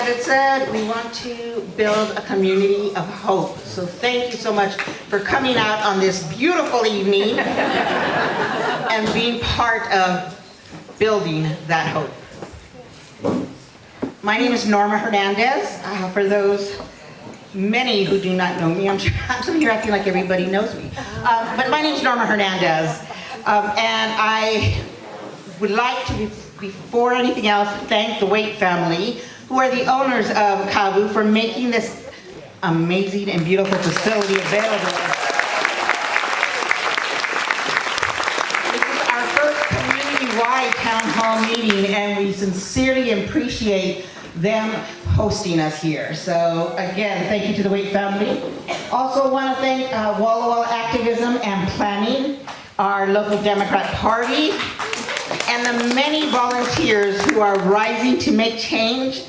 it said, we want to build a community of hope. So thank you so much for coming out on this beautiful evening and being part of building that hope. My name is Norma Hernandez. For those many who do not know me, I'm sitting here acting like everybody knows me. But my name is Norma Hernandez, and I would like to, before anything else, thank the Waite family, who are the owners of CAVU, for making this amazing and beautiful facility available. This is our first community-wide town hall meeting, and we sincerely appreciate them hosting us here. So again, thank you to the Waite family. Also want to thank Walla Walla Activism and Planning, our local Democrat Party, and the many volunteers who are rising to make change,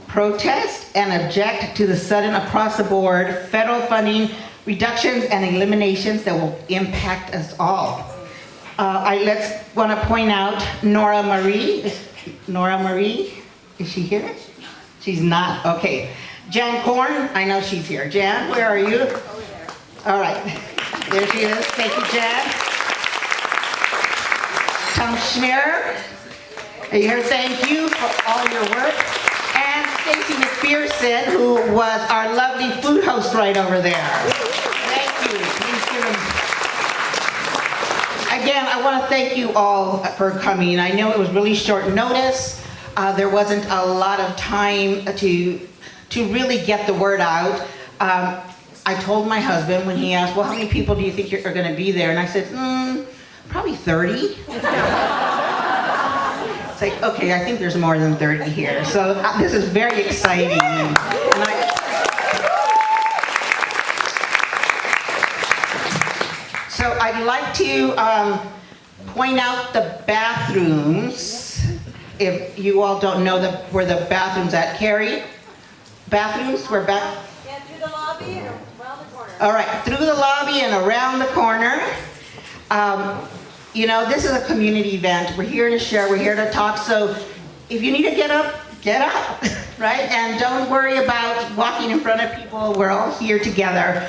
protest, and object to the sudden across-the-board federal funding reductions and eliminations that will impact us all. I want to point out Nora Marie. Nora Marie, is she here? She's not, okay. Jan Korn, I know she's here. Jan, where are you? All right, there she is. Thank you, Jan. Tom Schmier, are you here? Thank you for all your work. And Stacy McPherson, who was our lovely food host right over there. Thank you. Please give them. Again, I want to thank you all for coming. I know it was really short notice. There wasn't a lot of time to really get the word out. I told my husband when he asked, well, how many people do you think are going to be there? And I said, probably 30. It's like, okay, I think there's more than 30 here. So this is very exciting. So I'd like to point out the bathrooms. If you all don't know where the bathrooms at, Carrie? Bathrooms, we're back? Yeah, through the lobby and around the corner. All right, through the lobby and around the corner. You know, this is a community event. We're here to share, we're here to talk. So if you need to get up, right? And don't worry about walking in front of people. We're all here together.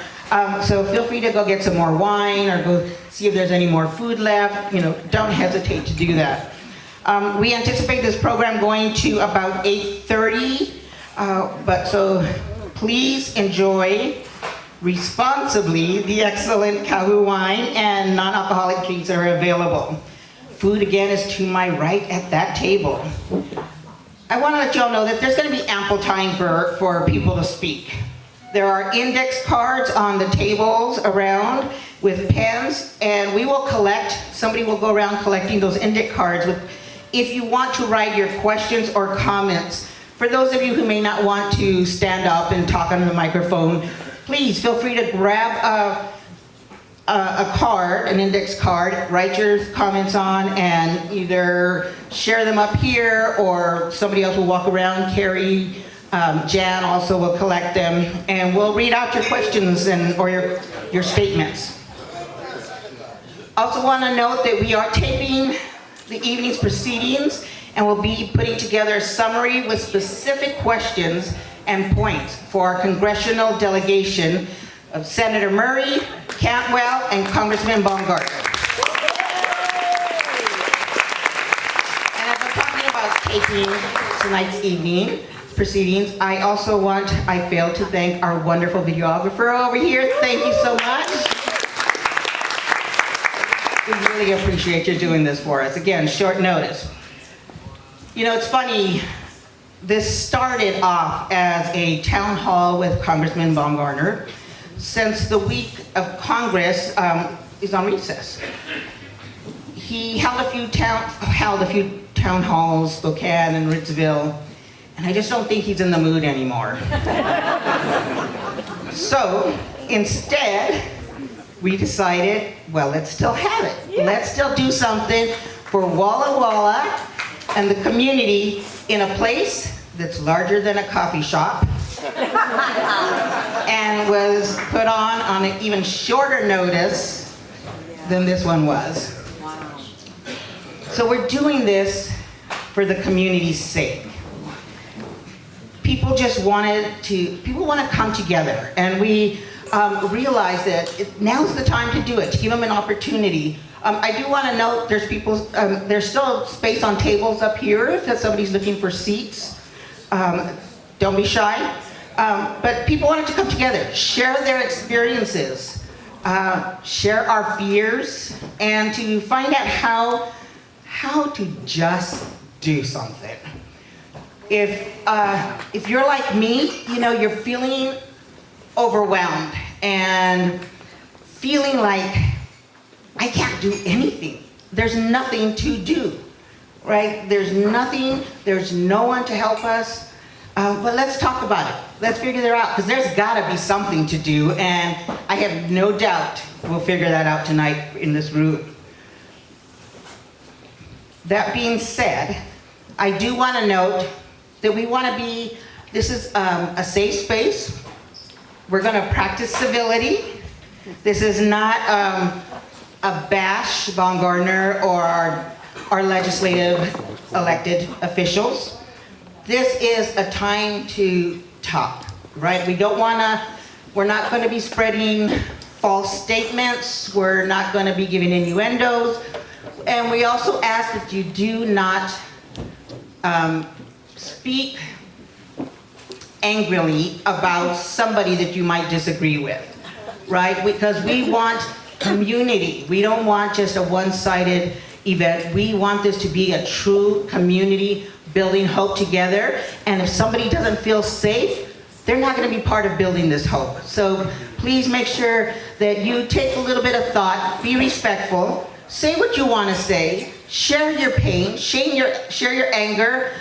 So feel free to go get some more wine or go see if there's any more food left. You know, don't hesitate to do that. We anticipate this program going to about 8:30, but so please enjoy responsibly the excellent CAVU wine and non-alcoholic drinks are available. Food again is to my right at that table. I want to let you all know that there's going to be ample time for people to speak. There are index cards on the tables around with pens, and we will collect, somebody will go around collecting those index cards if you want to write your questions or comments. For those of you who may not want to stand up and talk on the microphone, please feel free to grab a card, an index card, write your comments on, and either share them up here or somebody else will walk around. Carrie, Jan also will collect them, and we'll read out your questions or your statements. Also want to note that we are taping the evening's proceedings, and we'll be putting together a summary with specific questions and points for our congressional delegation of Senator Murray, Cantwell, and Congressman Baumgartner. And as I'm talking about taping tonight's evening proceedings, I failed to thank our wonderful videographer over here. Thank you so much. We really appreciate you doing this for us. Again, short notice. You know, it's funny, this started off as a town hall with Congressman Baumgartner. Since the week of Congress is on recess. He held a few town halls, Spokane and Ritzville, and I just don't think he's in the mood anymore. So instead, we decided, well, let's still have it. Let's still do something for Walla Walla and the community in a place that's larger than a coffee shop and was put on an even shorter notice than this one was. So we're doing this for the community's sake. people want to come together, and we realize that now's the time to do it, to give them an opportunity. I do want to note there's still space on tables up here if somebody's looking for seats. Don't be shy. But people wanted to come together, share their experiences, share our fears, and to find out how to just do something. If you're like me, you're feeling overwhelmed and feeling like I can't do anything. There's nothing to do, right? There's no one to help us. But let's talk about it. Let's figure that out, because there's got to be something to do, and I have no doubt we'll figure that out tonight in this room. That being said, I do want to note that this is a safe space. We're going to practice civility. This is not a bash Baumgartner or our legislative elected officials. This is a time to talk, right? We're not going to be spreading false statements. We're not going to be giving innuendos. And we also ask that you do not speak angrily about somebody that you might disagree with, right? Because we want community. We don't want just a one-sided event. We want this to be a true community building hope together. And if somebody doesn't feel safe, they're not going to be part of building this hope. So please make sure that you take a little bit of thought, be respectful, say what you want to say, share your pain, share your anger,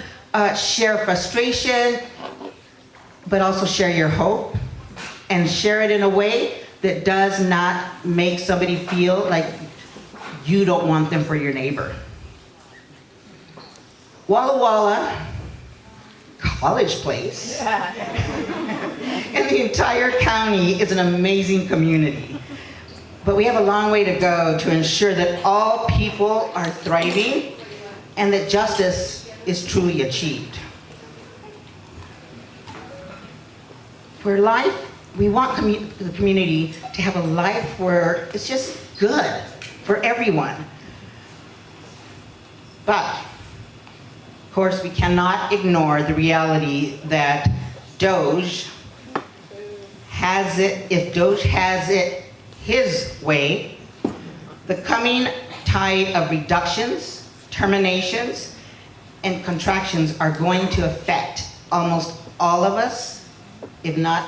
share frustration, but also share your hope, and share it in a way that does not make somebody feel like you don't want them for your neighbor. Walla Walla, College Place, and the entire county is an amazing community. But we have a long way to go to ensure that all people are thriving and that justice is truly achieved. For life, we want the community to have a life where it's just good for everyone. But, of course, we cannot ignore the reality that Doge has it, if Doge has it his way, the coming tide of reductions, terminations, and contractions are going to affect almost all of us, are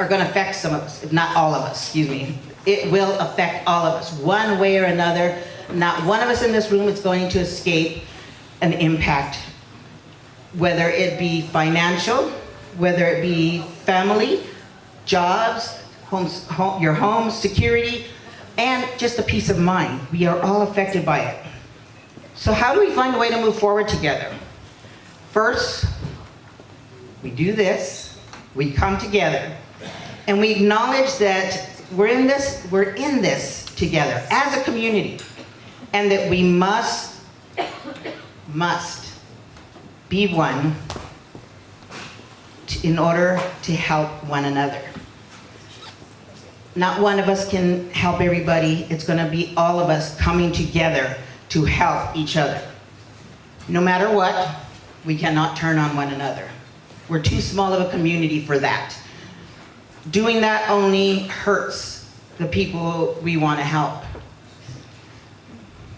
going to affect some of us, if not all of us, excuse me. It will affect all of us, one way or another. Not one of us in this room is going to escape an impact, whether it be financial, whether it be family, jobs, your home, security, and just a peace of mind. We are all affected by it. So how do we find a way to move forward together? First, we do this, we come together, and we acknowledge that we're in this together as a community, and that we must be one in order to help one another. Not one of us can help everybody. It's going to be all of us coming together to help each other. No matter what, we cannot turn on one another. We're too small of a community for that. Doing that only hurts the people we want to help.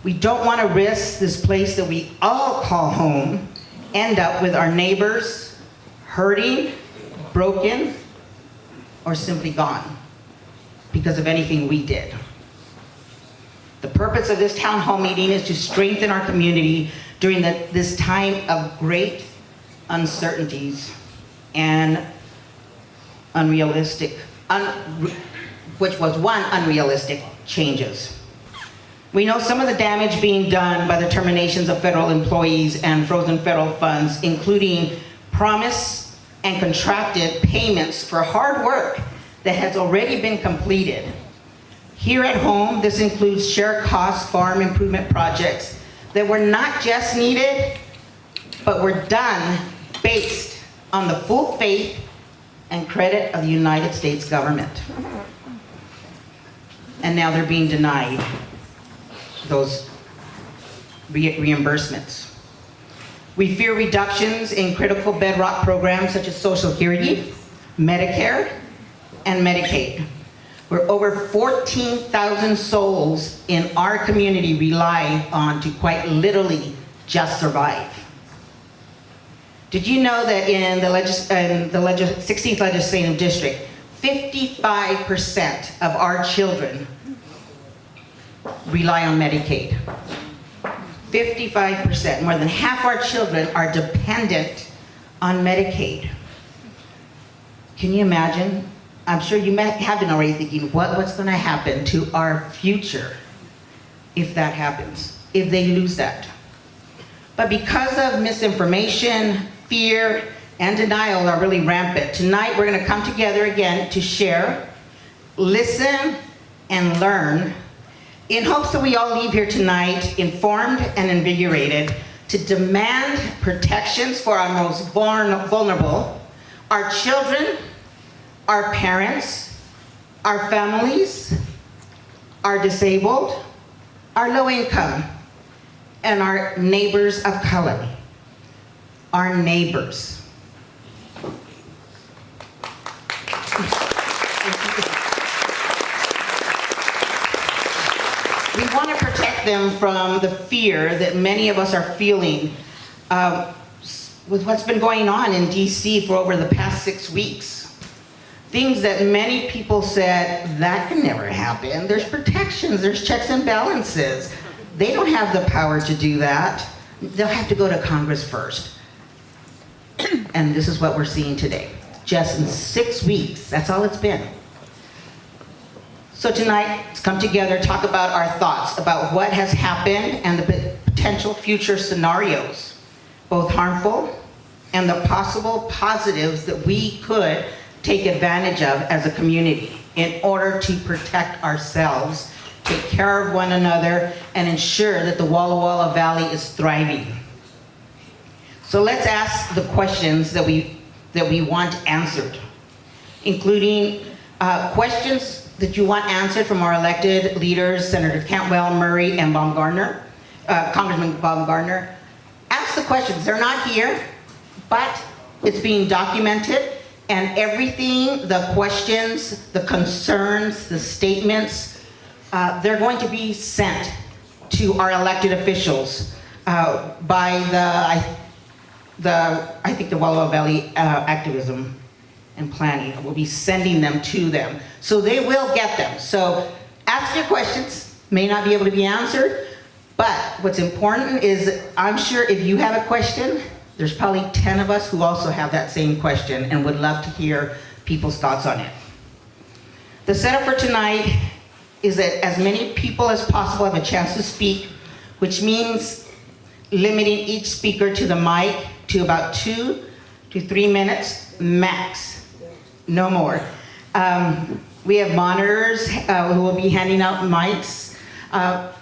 We don't want to risk this place that we all call home end up with our neighbors hurting, broken, or simply gone because of anything we did. The purpose of this town hall meeting is to strengthen our community during this time of great uncertainties and unrealistic changes. We know some of the damage being done by the terminations of federal employees and frozen federal funds, including promise and contracted payments for hard work that has already been completed. Here at home, this includes shared cost farm improvement projects that were not just needed, but were done based on the full faith and credit of the United States government. And now they're being denied those reimbursements. We fear reductions in critical bedrock programs such as Social Security, Medicare, and Medicaid, where over 14,000 souls in our community rely on to quite literally just survive. Did you know that in the 16th Legislative District, 55% of our children rely on Medicaid? 55%, more than half our children are dependent on Medicaid. Can you imagine? I'm sure you have been already thinking, what's going to happen to our future if that happens, if they lose that? But because of misinformation, fear, and denial are really rampant, tonight we're going to come together again to share, listen, and learn in hopes that we all leave here tonight informed and invigorated to demand protections for our most vulnerable, our children, our parents, our families, our disabled, our low income, and our neighbors of color. Our neighbors. We want to protect them from the fear that many of us are feeling with what's been going on in DC for over the past 6 weeks. Things that many people said, that can never happen. There's protections, there's checks and balances. They don't have the power to do that. They'll have to go to Congress first. And this is what we're seeing today. Just in 6 weeks, that's all it's been. So tonight, let's come together, talk about our thoughts about what has happened and the potential future scenarios, both harmful and the possible positives that we could take advantage of as a community in order to protect ourselves, take care of one another, and ensure that the Walla Walla Valley is thriving. So let's ask the questions that we want answered, including questions that you want answered from our elected leaders, Senator Cantwell, Murray, and Congressman Baumgartner. Ask the questions. They're not here, but it's being documented, and everything, the questions, the concerns, the statements, they're going to be sent to our elected officials by I think the Walla Walla Valley Activism and Planning will be sending them to them. So they will get them. So ask your questions, may not be able to be answered, but what's important is I'm sure if you have a question, there's probably 10 of us who also have that same question and would love to hear people's thoughts on it. The setup for tonight is that as many people as possible have a chance to speak, which means limiting each speaker to the mic to about 2 to 3 minutes max, no more. We have monitors who will be handing out mics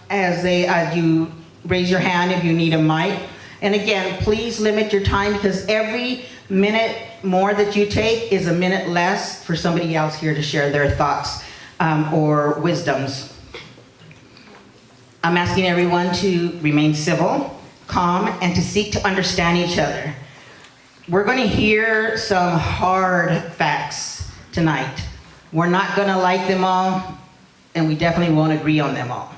as you raise your hand if you need a mic. And again, please limit your time because every minute more that you take is a minute less for somebody else here to share their thoughts or wisdoms. I'm asking everyone to remain civil, calm, and to seek to understand each other. We're going to hear some hard facts tonight. We're not going to like them all, and we definitely won't agree on them all.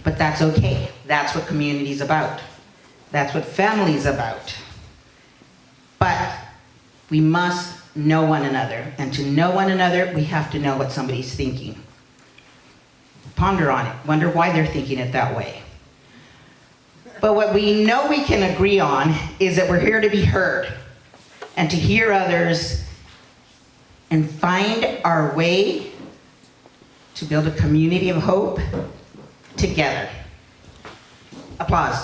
But that's okay. That's what community is about. That's what family is about. But we must know one another. And to know one another, we have to know what somebody's thinking. Ponder on it. Wonder why they're thinking it that way. But what we know we can agree on is that we're here to be heard and to hear others and find our way to build a community of hope together. Applause.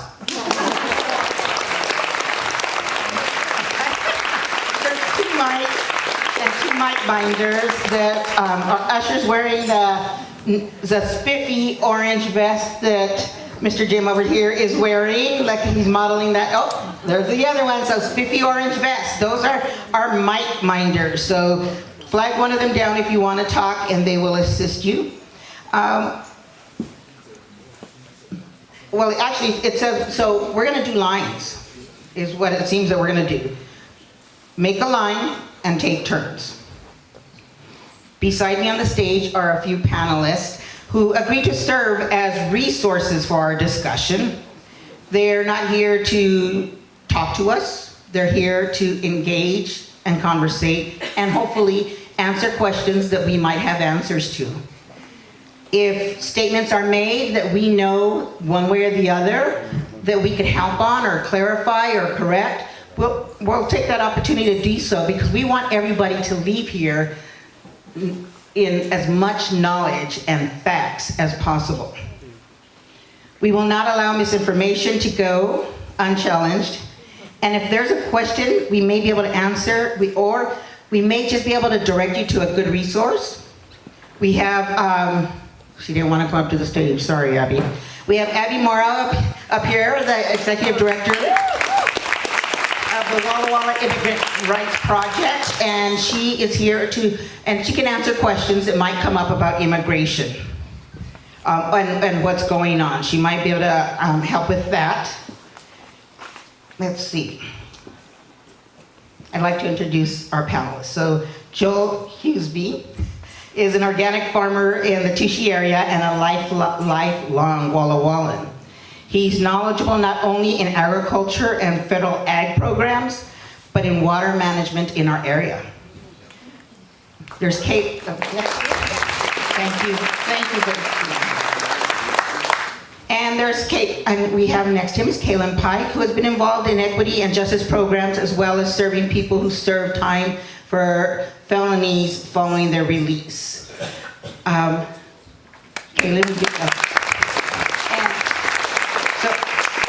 There's 2 mics and 2 mic binders that our ushers wearing the spiffy orange vest that Mr. Jim over here is wearing, like he's modeling that. Oh, there's the other ones, those spiffy orange vests. Those are our mic minders. So flag one of them down if you want to talk and they will assist you. Well, actually, it says, so we're going to do lines, is what it seems that we're going to do. Make a line and take turns. Beside me on the stage are a few panelists who agreed to serve as resources for our discussion. They're not here to talk to us. They're here to engage and conversate and hopefully answer questions that we might have answers to. If statements are made that we know one way or the other that we could help on or clarify or correct, we'll take that opportunity to do so because we want everybody to leave here in as much knowledge and facts as possible. We will not allow misinformation to go unchallenged. And if there's a question we may be able to answer, or we may just be able to direct you to a good resource. We have, she didn't want to come up to the stage, sorry Abby. We have Abby Mora up here, the Executive Director of the Walla Walla Immigrant Rights Project, and she is here and she can answer questions that might come up about immigration and what's going on. She might be able to help with that. Let's see. I'd like to introduce our panelists. So Joel Hughesby is an organic farmer in the Tushy area and a lifelong Walla Wallan. He's knowledgeable not only in agriculture and federal ag programs, but in water management in our area. There's Kate. Oh, thank you. Thank you. And there's Kate, and we have next to him is Kaylin Pike, who has been involved in equity and justice programs as well as serving people who serve time for felonies following their release. Kaylin, so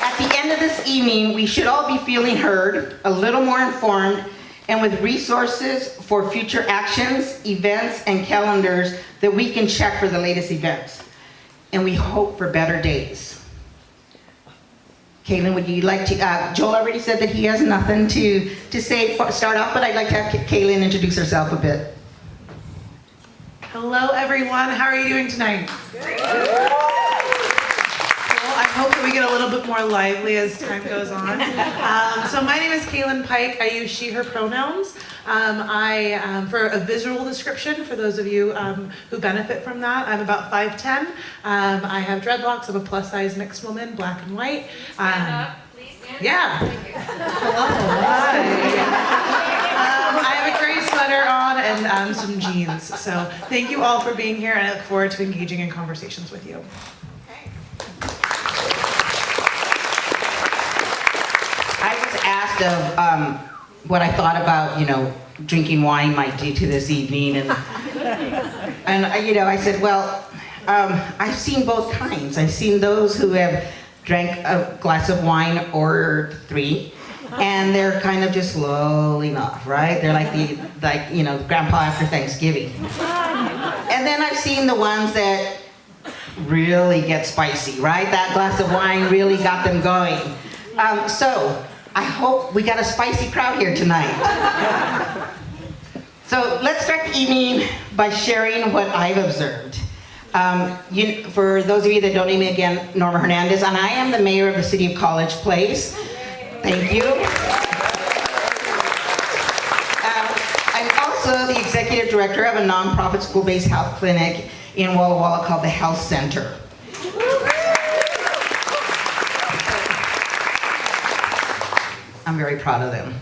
at the end of this evening, we should all be feeling heard, a little more informed, and with resources for future actions, events, and calendars that we can check for the latest events. And we hope for better days. Kaylin, would you like to, Joel already said that he has nothing to say, start off, but I'd like to have Kaylin introduce herself a bit. Hello everyone, how are you doing tonight? Good. Well, I hope that we get a little bit more lively as time goes on. So my name is Kaylin Pike, I use she, her pronouns. For a visual description, for those of you who benefit from that, I'm about 5'10". I have dreadlocks, I'm a plus size mixed woman, black and white. Stand up, please stand up. Yeah. Hello, hi. I have a gray sweater on and some jeans. So thank you all for being here and I look forward to engaging in conversations with you. I was asked of what I thought about, drinking wine might do to this evening, and I said, well, I've seen both kinds. I've seen those who have drank a glass of wine or three, and they're kind of just lolling off, right? They're like grandpa after Thanksgiving. And then I've seen the ones that really get spicy, right? That glass of wine really got them going. So I hope we got a spicy crowd here tonight. So let's start the evening by sharing what I've observed. For those of you that don't know me again, Norma Hernandez, and I am the mayor of the city of College Place. Thank you. I'm also the executive director of a nonprofit school-based health clinic in Walla Walla called the Health Center. I'm very proud of them.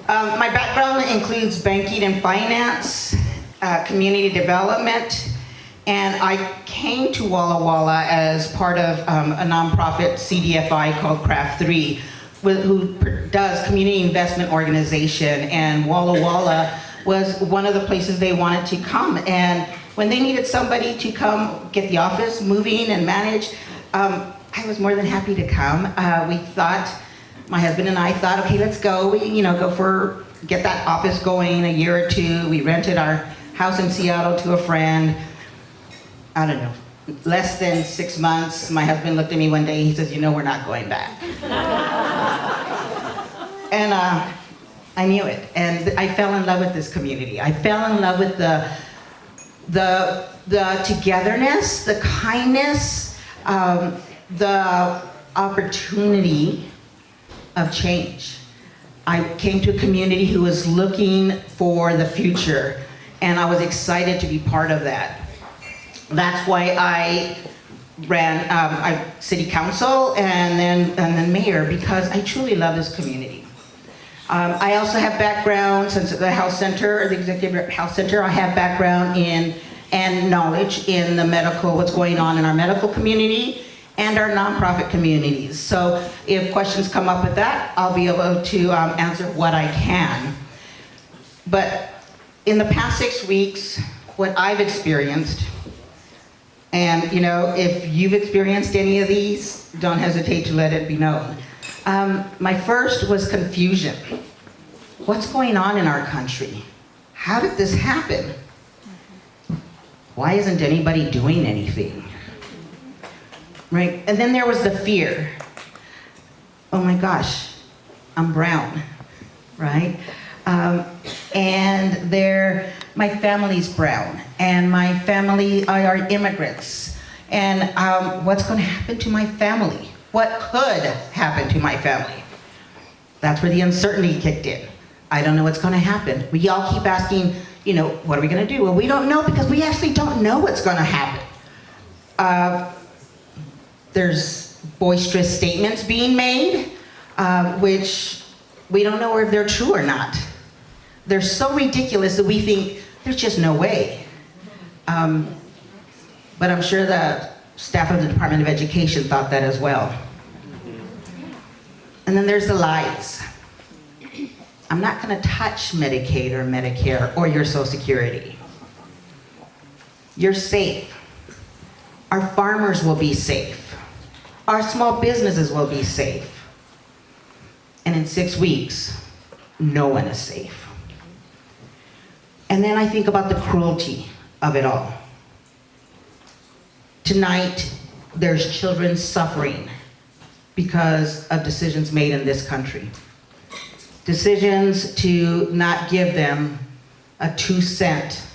My background includes banking and finance, community development, and I came to Walla Walla as part of a nonprofit CDFI called Craft 3, who does community investment organization, and Walla Walla was one of the places they wanted to come. And when they needed somebody to come get the office moving and manage, I was more than happy to come. We thought, my husband and I thought, okay, let's go. We, get that office going a year or two. We rented our house in Seattle to a friend. I don't know, less than 6 months, my husband looked at me one day, he says, you know, we're not going back. And I knew it, and I fell in love with this community. I fell in love with the togetherness, the kindness, the opportunity of change. I came to a community who was looking for the future, and I was excited to be part of that. That's why I ran city council and then mayor, because I truly love this community. I also have background, since the health center, the executive health center, I have background in and knowledge in the medical, what's going on in our medical community and our nonprofit communities. So if questions come up with that, I'll be able to answer what I can. But in the past 6 weeks, what I've experienced, and you know, if you've experienced any of these, don't hesitate to let it be known. My first was confusion. What's going on in our country? How did this happen? Why isn't anybody doing anything? Right? And then there was the fear. Oh my gosh, I'm brown, right? And my family's brown, and my family are immigrants. And what's going to happen to my family? What could happen to my family? That's where the uncertainty kicked in. I don't know what's going to happen. We all keep asking, you know, what are we going to do? Well, we don't know, because we actually don't know what's going to happen. There's boisterous statements being made, which we don't know if they're true or not. They're so ridiculous that we think there's just no way. But I'm sure the staff of the Department of Education thought that as well. And then there's the lies. I'm not going to touch Medicaid or Medicare or your Social Security. You're safe. Our farmers will be safe. Our small businesses will be safe. And in 6 weeks, no one is safe. And then I think about the cruelty of it all. Tonight, there's children suffering because of decisions made in this country. Decisions to not give them a 2-cent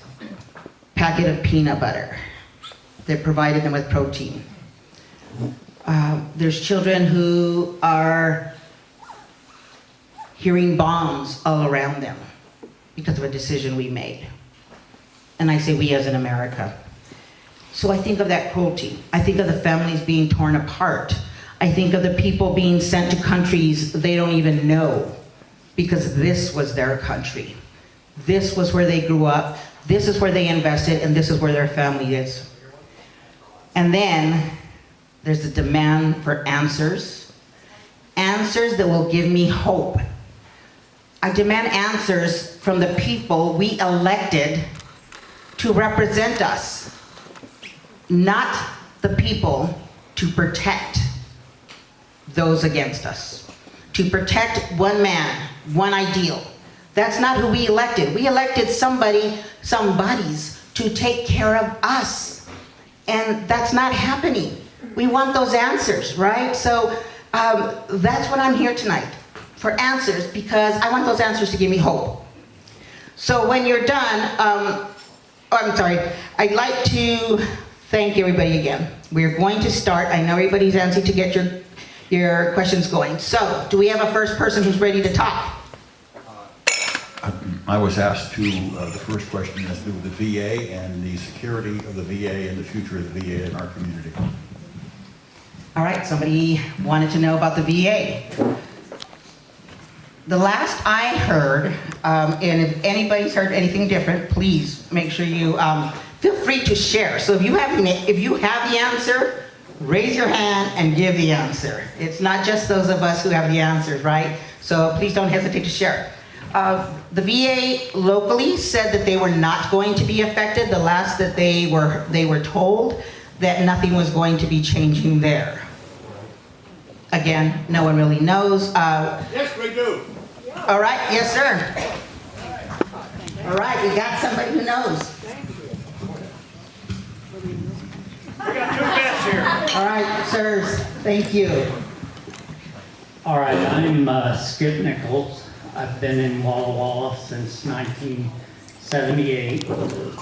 packet of peanut butter that provided them with protein. There's children who are hearing bombs all around them because of a decision we made. And I say we as in America. So I think of that cruelty. I think of the families being torn apart. I think of the people being sent to countries they don't even know, because this was their country. This was where they grew up. This is where they invested, and this is where their family is. And then there's the demand for answers. Answers that will give me hope. I demand answers from the people we elected to represent us, not the people to protect those against us, to protect one man, one ideal. That's not who we elected. We elected somebodies to take care of us, and that's not happening. We want those answers, right? So that's what I'm here tonight, for answers, because I want those answers to give me hope. So when you're done, I'd like to thank everybody again. We're going to start. I know everybody's antsy to get your questions going. So, do we have a first person who's ready to talk? I was asked to, the first question has to do with the VA and the security of the VA and the future of the VA in our community. All right, somebody wanted to know about the VA. The last I heard, and if anybody's heard anything different, please make sure you feel free to share. So if you have the answer, raise your hand and give the answer. It's not just those of us who have the answers, right? So please don't hesitate to share. The VA locally said that they were not going to be affected. The last that they were told that nothing was going to be changing there. Again, no one really knows. Yes, we do. All right, yes, sir. All right, we got somebody who knows. We got 2 vets here. All right, sirs, thank you. All right, I'm Skip Nichols. I've been in Walla Walla since 1978.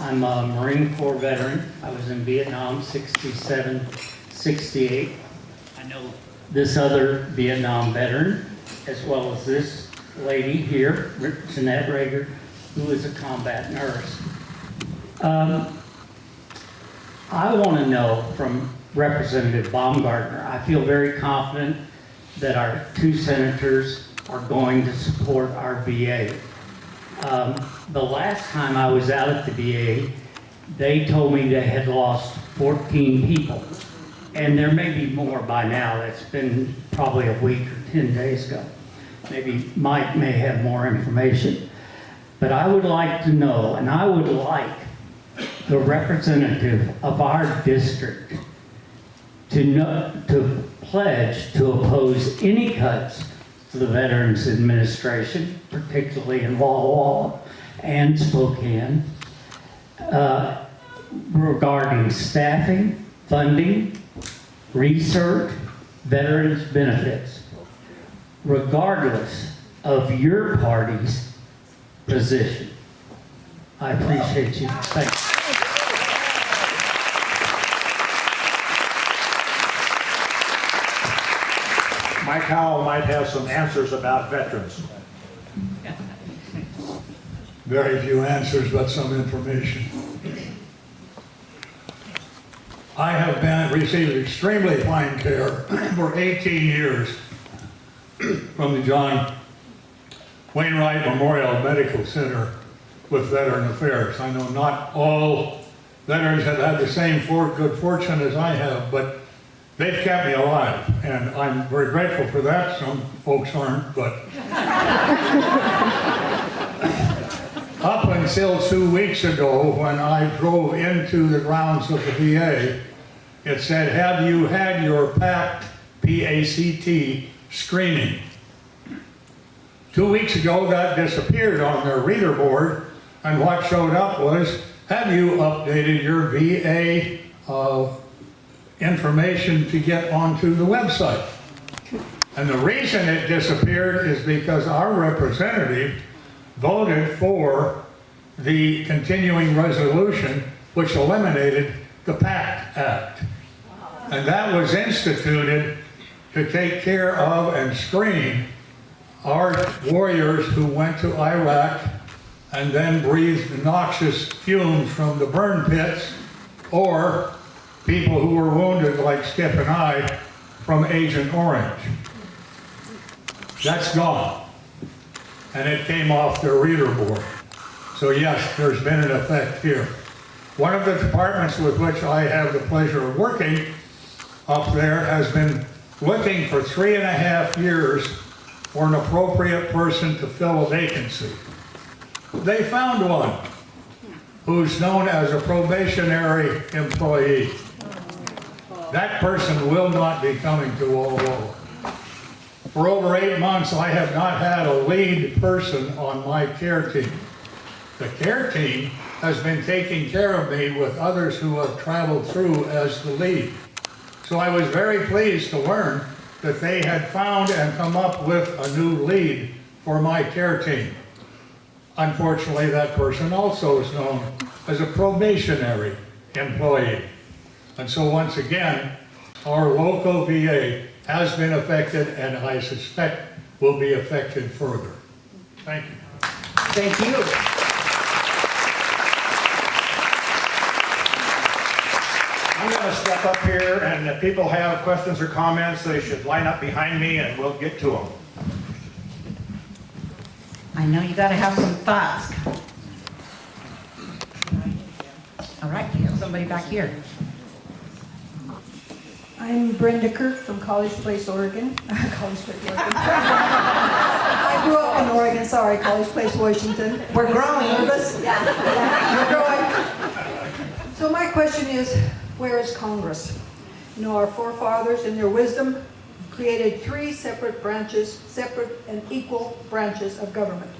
I'm a Marine Corps veteran. I was in Vietnam 67, 68. I know this other Vietnam veteran, as well as this lady here, Jeanette Rager, who is a combat nurse. I want to know from Representative Baumgartner, I feel very confident that our 2 senators are going to support our VA. The last time I was out at the VA, they told me they had lost 14 people. And there may be more by now. That's been probably a week or 10 days ago. Maybe Mike may have more information. But I would like to know, and I would like the representative of our district to pledge to oppose any cuts to the Veterans Administration, particularly in Walla Walla and Spokane, regarding staffing, funding, research, veterans benefits, regardless of your party's position. I appreciate you. Thanks. Mike Howell might have some answers about veterans. Very few answers, but some information. I have received extremely fine care for 18 years from the John Wainwright Memorial Medical Center with Veteran Affairs. I know not all veterans have had the same good fortune as I have, but they've kept me alive, and I'm very grateful for that. Some folks aren't, but up until 2 weeks ago, when I drove into the grounds of the VA, it said, "Have you had your PACT, P-A-C-T, screening?" 2 weeks ago, that disappeared on their reader board, and what showed up was, "Have you updated your VA information to get onto the website?" And the reason it disappeared is because our representative voted for the continuing resolution which eliminated the PACT Act. And that was instituted to take care of and screen our warriors who went to Iraq and then breathed noxious fumes from the burn pits, or people who were wounded like Skip and I from Agent Orange. That's gone. And it came off their reader board. So yes, there's been an effect here. One of the departments with which I have the pleasure of working up there has been looking for 3.5 years for an appropriate person to fill a vacancy. They found one who's known as a probationary employee. That person will not be coming to Walla Walla. For over 8 months, I have not had a lead person on my care team. The care team has been taking care of me with others who have traveled through as the lead. So I was very pleased to learn that they had found and come up with a new lead for my care team. Unfortunately, that person also is known as a probationary employee. And so once again, our local VA has been affected, and I suspect will be affected further. Thank you. Thank you. I'm going to step up here, and if people have questions or comments, they should line up behind me and we'll get to them. I know you gotta have some thoughts. All right, we have somebody back here. I'm Brenda Kirk from College Place, Oregon. College Place, Oregon. I grew up in Oregon, sorry, College Place, Washington. We're growing. Nervous? Yeah, we're growing. So my question is, where is Congress? You know, our forefathers in their wisdom created 3 separate branches, separate and equal branches of government.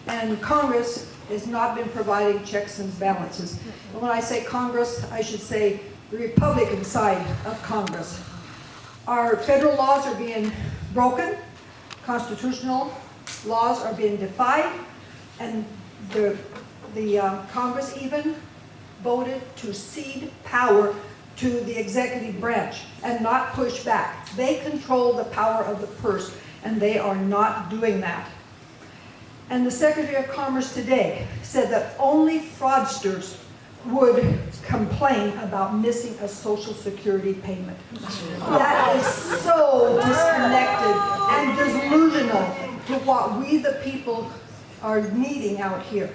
And Congress has not been providing checks and balances. And when I say Congress, I should say the Republican side of Congress. Our federal laws are being broken, constitutional laws are being defied, and the Congress even voted to cede power to the executive branch and not push back. They control the power of the purse, and they are not doing that. And the Secretary of Commerce today said that only fraudsters would complain about missing a Social Security payment. That is so disconnected and delusional to what we the people are needing out here.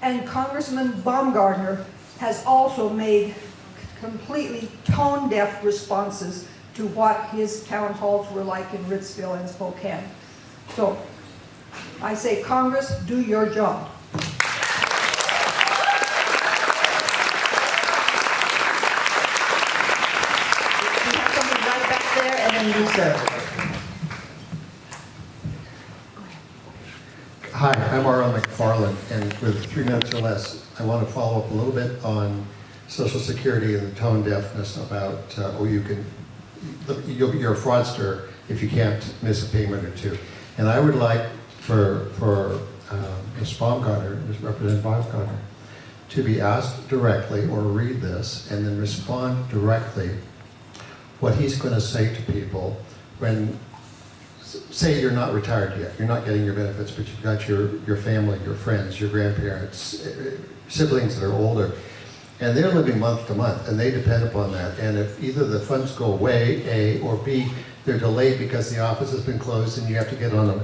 And Congressman Baumgartner has also made completely tone-deaf responses to what his town halls were like in Ritzville and Spokane. So I say, Congress, do your job. Right back there, and then you, sir. Hi, I'm R.L. McFarland, and with 3 minutes or less, I want to follow up a little bit on Social Security and the tone deafness about, you're a fraudster if you can't miss a payment or two. And I would like for Ms. Baumgartner, Ms. Representative Baumgartner, to be asked directly or read this and then respond directly what he's going to say to people when, say you're not retired yet, you're not getting your benefits, but you've got your family, your friends, your grandparents, siblings that are older, and they're living month to month, and they depend upon that. And if either the funds go away, A, or B, they're delayed because the office has been closed and you have to get on the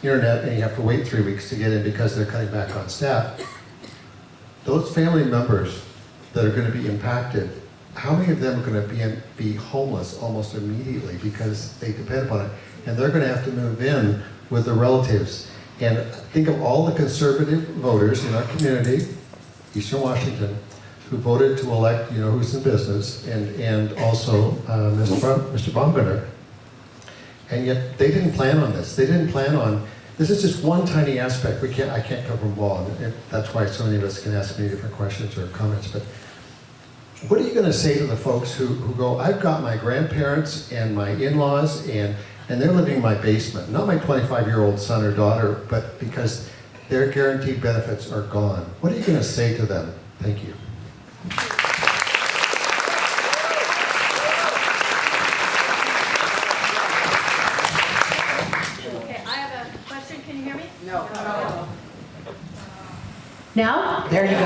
internet and you have to wait 3 weeks to get in because they're cutting back on staff. Those family members that are going to be impacted, how many of them are going to be homeless almost immediately because they depend upon it? And they're going to have to move in with their relatives. And think of all the conservative voters in our community, Eastern Washington, who voted to elect, who's in business, and also Mr. Baumgartner. And yet they didn't plan on this. They didn't plan on, this is just one tiny aspect. I can't cover them all. And that's why so many of us can ask many different questions or comments. But what are you going to say to the folks who go, I've got my grandparents and my in-laws and they're living in my basement, not my 25-year-old son or daughter, but because their guaranteed benefits are gone. What are you going to say to them? Thank you. Okay, I have a question. Can you hear me? No. Now? There you go.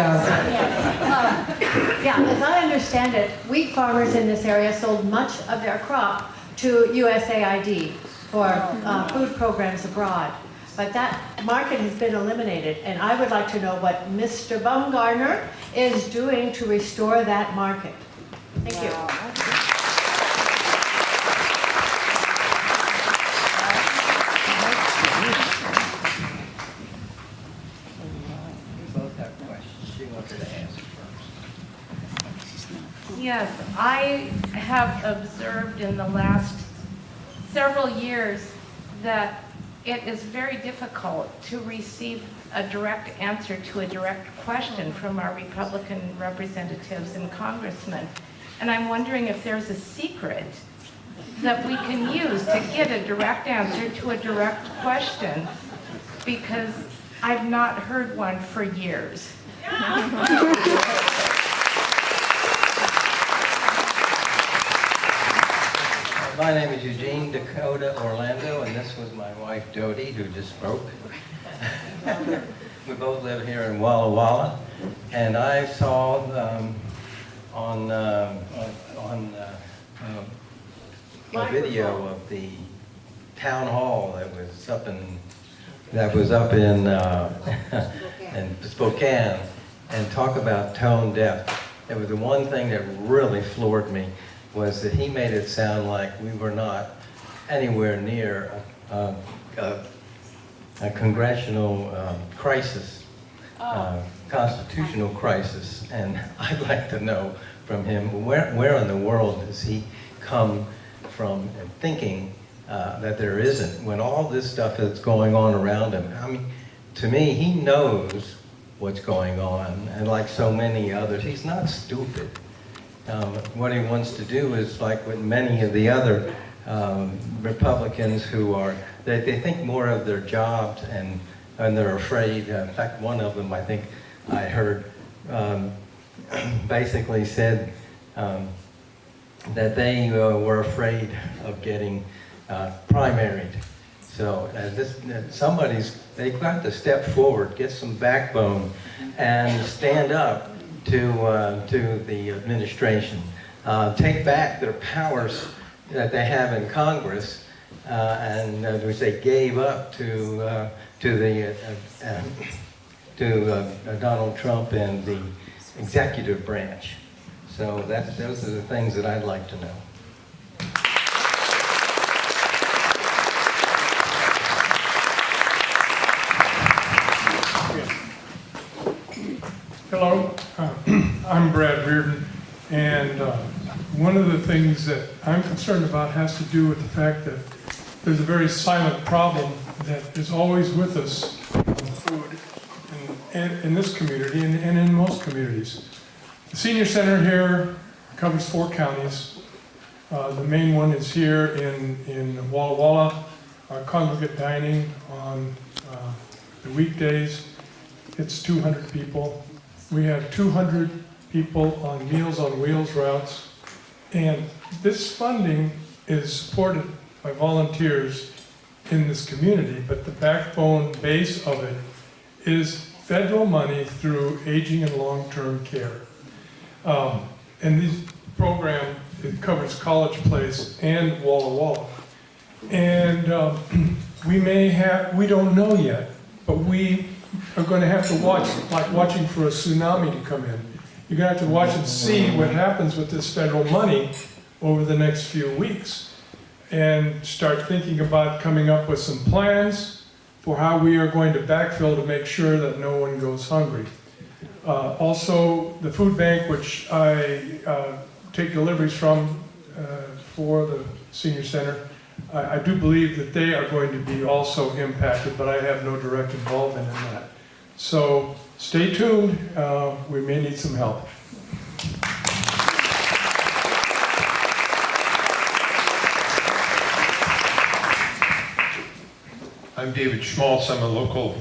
Yeah, as I understand it, wheat farmers in this area sold much of their crop to USAID for food programs abroad. But that market has been eliminated, and I would like to know what Mr. Baumgartner is doing to restore that market. Thank you. Yes, I have observed in the last several years that it is very difficult to receive a direct answer to a direct question from our Republican representatives and congressmen. And I'm wondering if there's a secret that we can use to get a direct answer to a direct question, because I've not heard one for years. My name is Eugene Dakota Orlando, and this was my wife Jody, who just spoke. We both live here in Walla Walla, and I saw on a video of the town hall that was up in Spokane, and talk about tone deaf. It was the one thing that really floored me, was that he made it sound like we were not anywhere near a congressional crisis, constitutional crisis. And I'd like to know from him, where in the does he come from thinking that there isn't, when all this stuff that's going on around him? I mean, to me, he knows what's going on, and like so many others, he's not stupid. what he wants to do is like with many of the other Republicans who are, they think more of their jobs and they're afraid. In fact, one of them, I think I heard, basically said that they were afraid of getting primaried. So they've got to step forward, get some backbone, and stand up to the administration. Take back their powers that they have in Congress, and which they gave up to Donald Trump and the executive branch. So those are the things that I'd like to know. Hello, I'm Brad Reardon, and one of the things that I'm concerned about has to do with the fact that there's a very silent problem that is always with us on food in this community and in most communities. The senior center here covers 4 counties. The main one is here in Walla Walla. Our congregate dining on the weekdays, it's 200 people. We have 200 people on Meals on Wheels routes, and this funding is supported by volunteers in this community, but the backbone base of it is federal money through aging and long-term care. And this program, it covers College Place and Walla Walla. And we don't know yet, but we are going to have to watch, like watching for a tsunami to come in. You're going to have to watch and see what happens with this federal money over the next few weeks and start thinking about coming up with some plans for how we are going to backfill to make sure that no one goes hungry. Also, the food bank, which I take deliveries from for the senior center, I do believe that they are going to be also impacted, but I have no direct involvement in that. So stay tuned, we may need some help. I'm David Schmaltz, I'm a local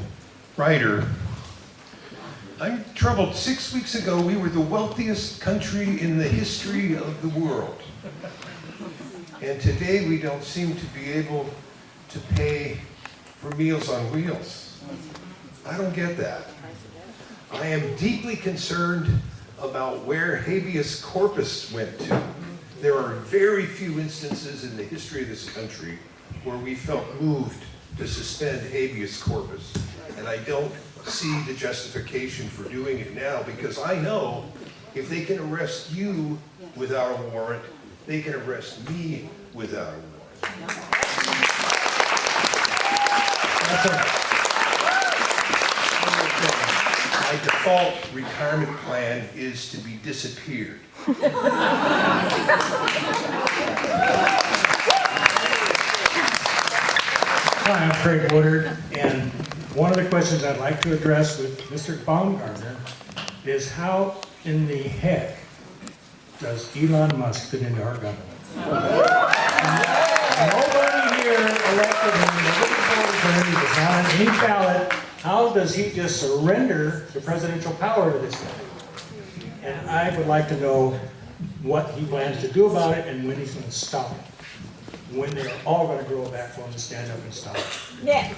writer. I'm troubled. 6 weeks ago, we were the wealthiest country in the history of the world. And today we don't seem to be able to pay for Meals on Wheels. I don't get that. I am deeply concerned about where habeas corpus went to. There are very few instances in the history of this country where we felt moved to suspend habeas corpus. And I don't see the justification for doing it now, because I know if they can arrest you without a warrant, they can arrest me without a warrant. My default retirement plan is to be disappeared. Hi, I'm Craig Woodard, and one of the questions I'd like to address with Mr. Baumgartner is how in the heck does Elon Musk fit into our government? Nobody here elected him, nobody voted for him, he was not on any ballot. How does he just surrender the presidential power to this guy? And I would like to know what he plans to do about it and when he's going to stop it. When they're all going to grow back for him to stand up and stop it. Yeah. And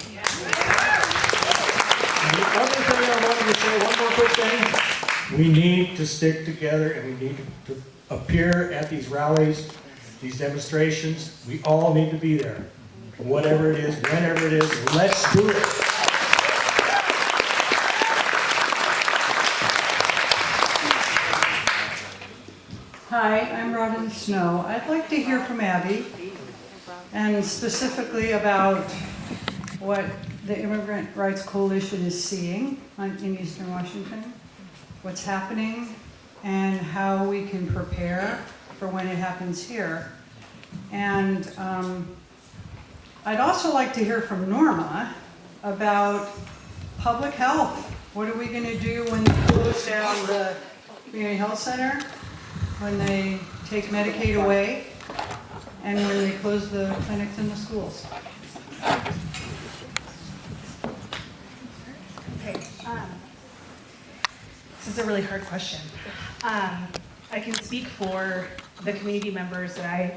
the other thing I wanted to say, one more quick thing. We need to stick together and we need to appear at these rallies, these demonstrations. We all need to be there. Whatever it is, whenever it is, let's do it. Hi, I'm Robin Snow. I'd like to hear from Abby, and specifically about what the Immigrant Rights Coalition is seeing in Eastern Washington, what's happening, and how we can prepare for when it happens here. And I'd also like to hear from Norma about public health. What are we going to do when they close down the community health center? when they take Medicaid away and when they close the clinics in the schools? Okay, this is a really hard question. I can speak for the community members that I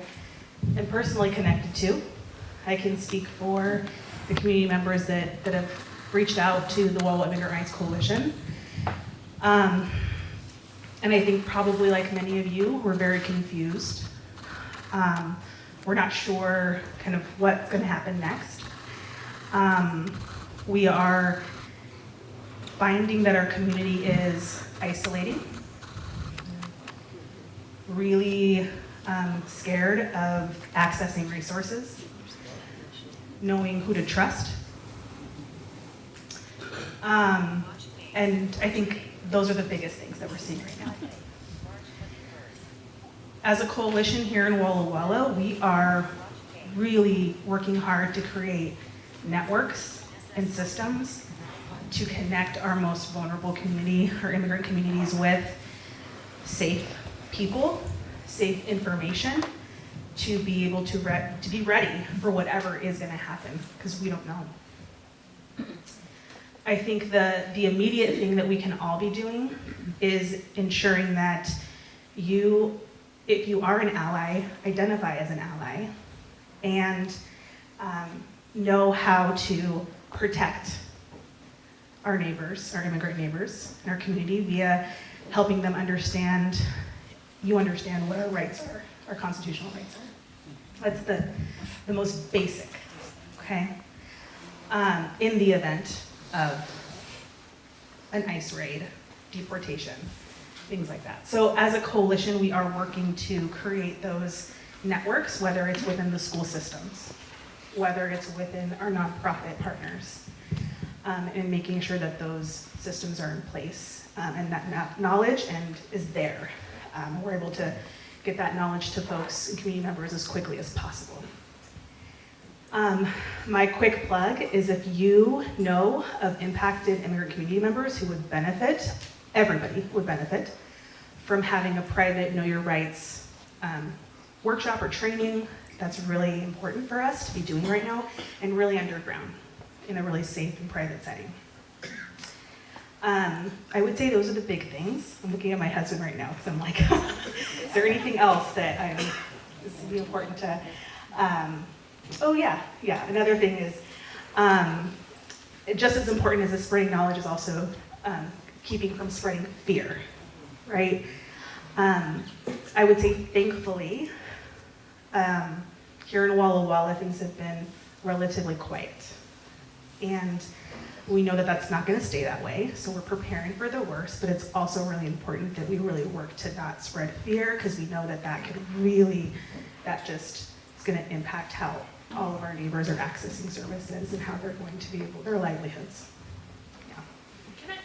am personally connected to. I can speak for the community members that have reached out to the Walla Walla Immigrant Rights Coalition. And I think probably like many of you, we're very confused. We're not sure kind of what's going to happen next. We are finding that our community is isolating, really scared of accessing resources, knowing who to trust. And I think those are the biggest things that we're seeing right now. As a coalition here in Walla Walla, we are really working hard to create networks and systems to connect our most vulnerable community, our immigrant communities, with safe people, safe information, to be able to be ready for whatever is going to happen, because we don't know. I think the immediate thing that we can all be doing is ensuring that you, if you are an ally, identify as an ally, and know how to protect our neighbors, our immigrant neighbors in our community, via helping them understand, you understand what our rights are, our constitutional rights are. That's the most basic, okay? In the event of an ICE raid, deportation, things like that. So as a coalition, we are working to create those networks, whether it's within the school systems, whether it's within our nonprofit partners, and making sure that those systems are in place, and that knowledge is there. We're able to get that knowledge to folks and community members as quickly as possible. My quick plug is, if you know of impacted immigrant community members who would benefit, everybody would benefit from having a private Know Your Rights workshop or training. That's really important for us to be doing right now, and really underground, in a really safe and private setting. I would say those are the big things. I'm looking at my husband right now because I'm like, is there anything else that this would be important to? Oh yeah. Another thing is, just as important as the spreading knowledge is also keeping from spreading fear, right? I would say, thankfully, here in Walla Walla, things have been relatively quiet. And we know that that's not going to stay that way, so we're preparing for the worst, but it's also really important that we really work to not spread fear, because we know that that just is going to impact how all of our neighbors are accessing services and how they're going to be able, their livelihoods. Yeah.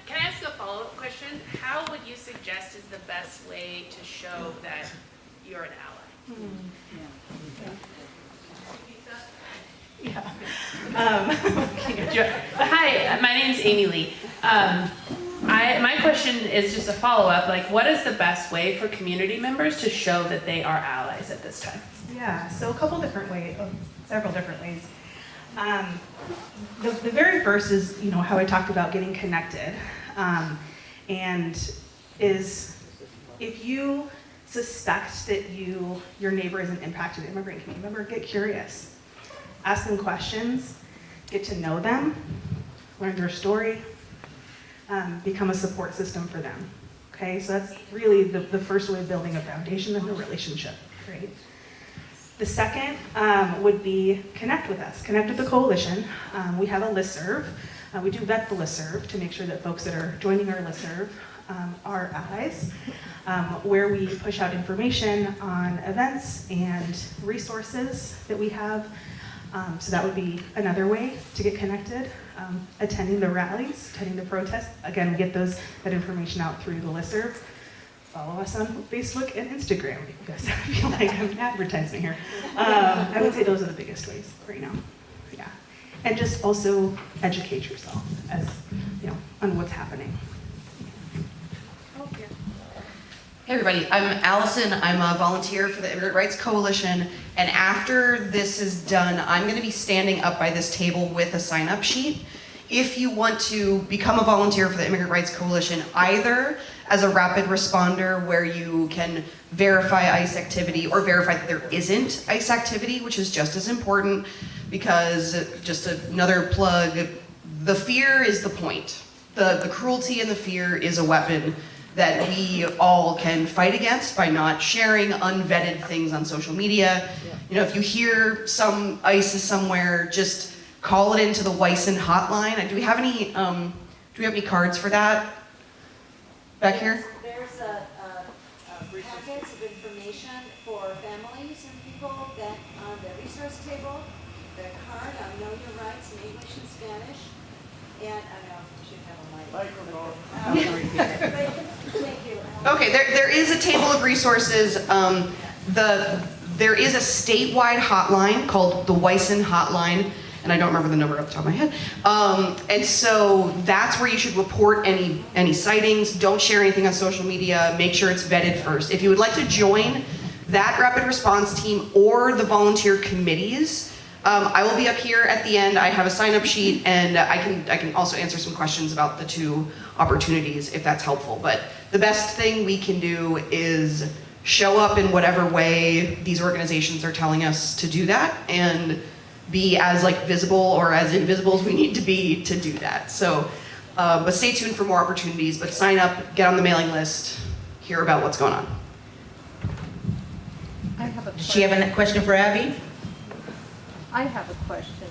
Can I ask a follow-up question? How would you suggest is the best way to show that you're an ally? Hi, my name's Amy Lee. My question is just a follow-up. Like, what is the best way for community members to show that they are allies at this time? Yeah, so several different ways. The very first is, how I talked about getting connected, and is, if you suspect that your neighbor is an impacted immigrant community member, get curious. Ask them questions, get to know them, learn their story, become a support system for them. Okay, so that's really the first way of building a foundation of a relationship, right? The second would be connect with us, connect with the coalition. We have a listserv. We do vet the listserv to make sure that folks that are joining our listserv are allies, where we push out information on events and resources that we have. So that would be another way to get connected. Attending the rallies, attending the protests. Again, we get that information out through the listserv. Follow us on Facebook and Instagram. You guys feel like I'm advertising here. I would say those are the biggest ways right now. Yeah, and just also educate yourself on what's happening. Hey everybody, I'm Allison. I'm a volunteer for the Immigrant Rights Coalition, and after this is done, I'm going to be standing up by this table with a sign-up sheet. If you want to become a volunteer for the Immigrant Rights Coalition, either as a rapid responder where you can verify ICE activity or verify that there isn't ICE activity, which is just as important, because just another plug, the fear is the point. The cruelty and the fear is a weapon that we all can fight against by not sharing unvetted things on social media. You know, if you hear some ICE is somewhere, just call it into the Wyson hotline. Do we have any cards for that back here? There's a packet of information for families and people that on the resource table, the card on Know Your Rights in English and Spanish. And I know we should have a microphone. Thank you. Okay, there is a table of resources. There is a statewide hotline called the Wyson hotline, and I don't remember the number off the top of my head. And so that's where you should report any sightings. Don't share anything on social media. Make sure it's vetted first. If you would like to join that rapid response team or the volunteer committees, I will be up here at the end. I have a sign-up sheet, and I can also answer some questions about the two opportunities if that's helpful. But the best thing we can do is show up in whatever way these organizations are telling us to do that, and be as visible or as invisible as we need to be to do that. So, but stay tuned for more opportunities. But sign up, get on the mailing list, hear about what's going on. I have a question. Does she have a question for Abby? I have a question.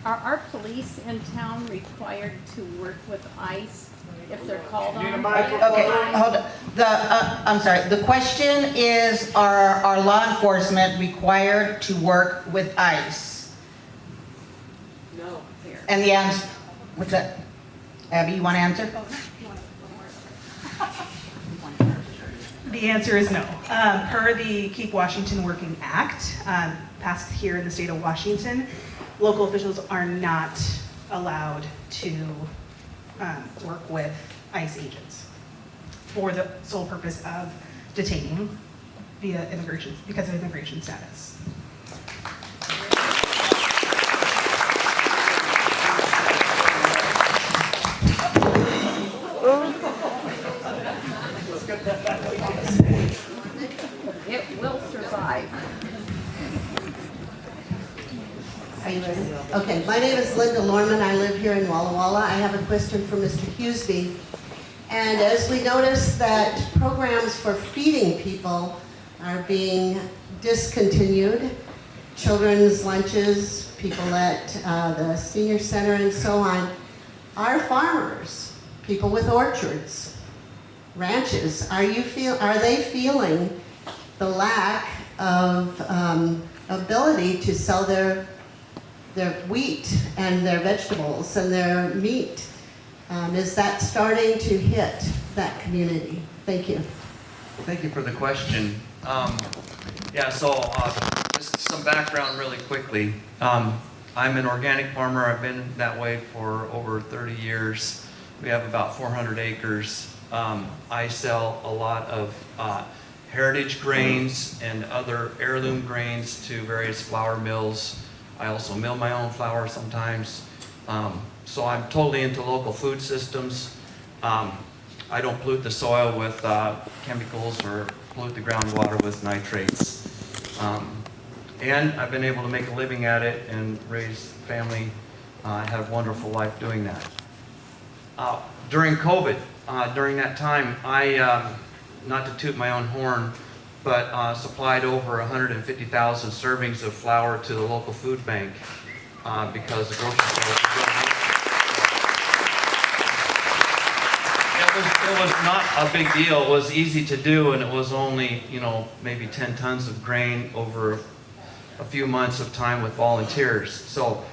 Are our police in town required to work with ICE if they're called on? Okay, hold on. I'm sorry. The question is, are our law enforcement required to work with ICE? No. And the answer, what's that? Abby, you want to answer? The answer is no. Per the Keep Washington Working Act, passed here in the state of Washington, local officials are not allowed to work with ICE agents for the sole purpose of detaining via immigration, because of immigration status. It will survive. Are you ready? Okay, my name is Linda Lorman. I live here in Walla Walla. I have a question for Mr. Hughesby. And as we notice that programs for feeding people are being discontinued, children's lunches, people at the senior center and so on, our farmers, people with orchards, ranches, are they feeling the lack of ability to sell their wheat and their vegetables and their meat? Is that starting to hit that community? Thank you. Thank you for the question. Just some background really quickly. I'm an organic farmer. I've been that way for over 30 years. We have about 400 acres. I sell a lot of heritage grains and other heirloom grains to various flour mills. I also mill my own flour sometimes. So I'm totally into local food systems. I don't pollute the soil with chemicals or pollute the groundwater with nitrates. And I've been able to make a living at it and raise family. I had a wonderful life doing that. During COVID, during that time, I, not to toot my own horn, but supplied over 150,000 servings of flour to the local food bank because the grocery store was running. It was not a big deal. It was easy to do, and it was only, maybe 10 tons of grain over a few months of time with volunteers. So